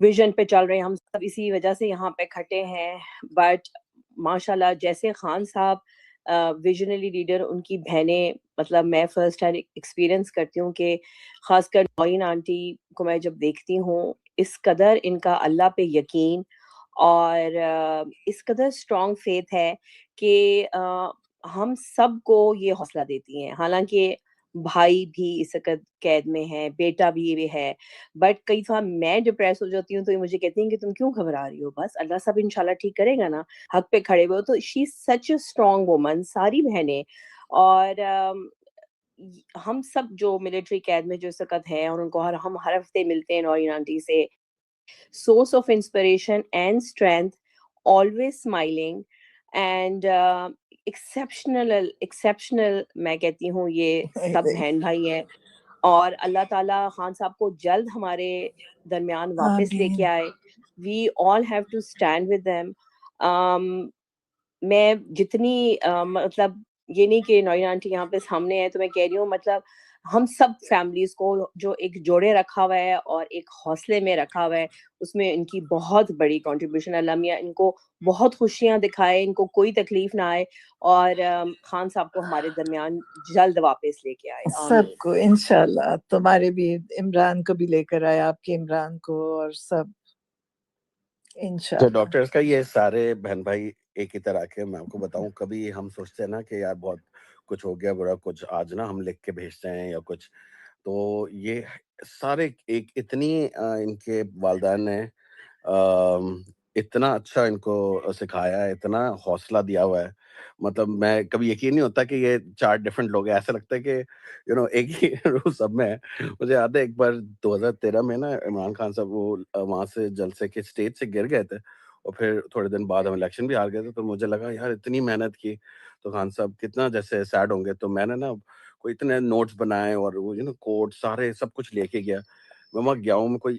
ویژن پہ چل رہے ہیں، ہم سب اسی وجہ سے یہاں پہ کھٹے ہیں. بٹ ماشاءاللہ جیسے خان صاحب ویژنری لیڈر، ان کی بہنیں، مطلب میں فرسٹ ہینڈ ایکسپیرینس کرتی ہوں کہ خاص کر نورین آنٹی کو میں جب دیکھتی ہوں، اس قدر ان کا اللہ پہ یقین اور اس قدر اسٹرانگ فیتھ ہے کہ ہم سب کو یہ حوصلہ دیتی ہیں. حالانکہ بھائی بھی اس وقت قید میں ہے، بیٹا بھی ہے، بٹ کئی دفعہ میں ڈپریس ہو جاتی ہوں تو یہ مجھے کہتی ہیں کہ تم کیوں گھبرا رہی ہو، بس اللہ سب انشاءاللہ ٹھیک کرے گا نا، حق پہ کھڑے ہوئے ہو. تو شی از سچ اے اسٹرانگ وومن، ساری بہنیں. اور ہم سب جو ملٹری قید میں جو اس وقت ہیں، اور ان کو ہم ہر ہفتے ملتے ہیں نورین آنٹی سے، source of inspiration and strength, always smiling and exceptional میں کہتی ہوں یہ سب بہن بھائی ہیں. اور اللہ تعالیٰ خان صاحب کو جلد ہمارے درمیان واپس لے کے آئے. We all have to stand with them. میں جتنی مطلب یہ نہیں کہ نورین آنٹی یہاں پہ سامنے ہے تو میں کہہ رہی ہوں، مطلب ہم سب فیملیز کو جو ایک جوڑے رکھا ہوا ہے اور ایک حوصلے میں رکھا ہوا ہے، اس میں ان کی بہت بڑی کنٹریبیوشن. اللہ میاں ان کو بہت خوشیاں دکھائے، ان کو کوئی تکلیف نہ آئے، اور خان صاحب کو ہمارے درمیان جلد واپس لے کے آئے. سب کو انشاءاللہ، تمہارے بھی عمران کو بھی لے کر آئے، آپ کے عمران کو، اور سب انشاءاللہ. ڈاکٹرز کا یہ سارے بہن بھائی ایک ہی طرح کے. میں آپ کو بتاؤں، کبھی ہم سوچتے ہیں نا کہ یار بہت کچھ ہو گیا برا، کچھ آج نا ہم لکھ کے بھیجتے ہیں یا کچھ، تو یہ سارے ایک اتنی ان کے والدین نے اتنا اچھا ان کو سکھایا ہے، اتنا حوصلہ دیا ہوا ہے. مطلب میں کبھی یقین نہیں ہوتا کہ یہ 4 ڈفرینٹ لوگ ہیں. ایسا لگتا ہے کہ ایک ہی روح سب میں ہے. مجھے یاد ہے ایک بار 2013 میں نا عمران خان صاحب وہ وہاں سے جلسے کے اسٹیج سے گر گئے تھے، اور پھر تھوڑے دن بعد ہم الیکشن بھی ہار گئے تھے. تو مجھے لگا یار اتنی محنت کی تو خان صاحب کتنا جیسے سیڈ ہوں گے. تو میں نے نا کوئی اتنے نوٹس بنائے اور وہ کوٹ سارے سب کچھ لے کے گیا. میں وہاں گیا ہوں، میں کوئی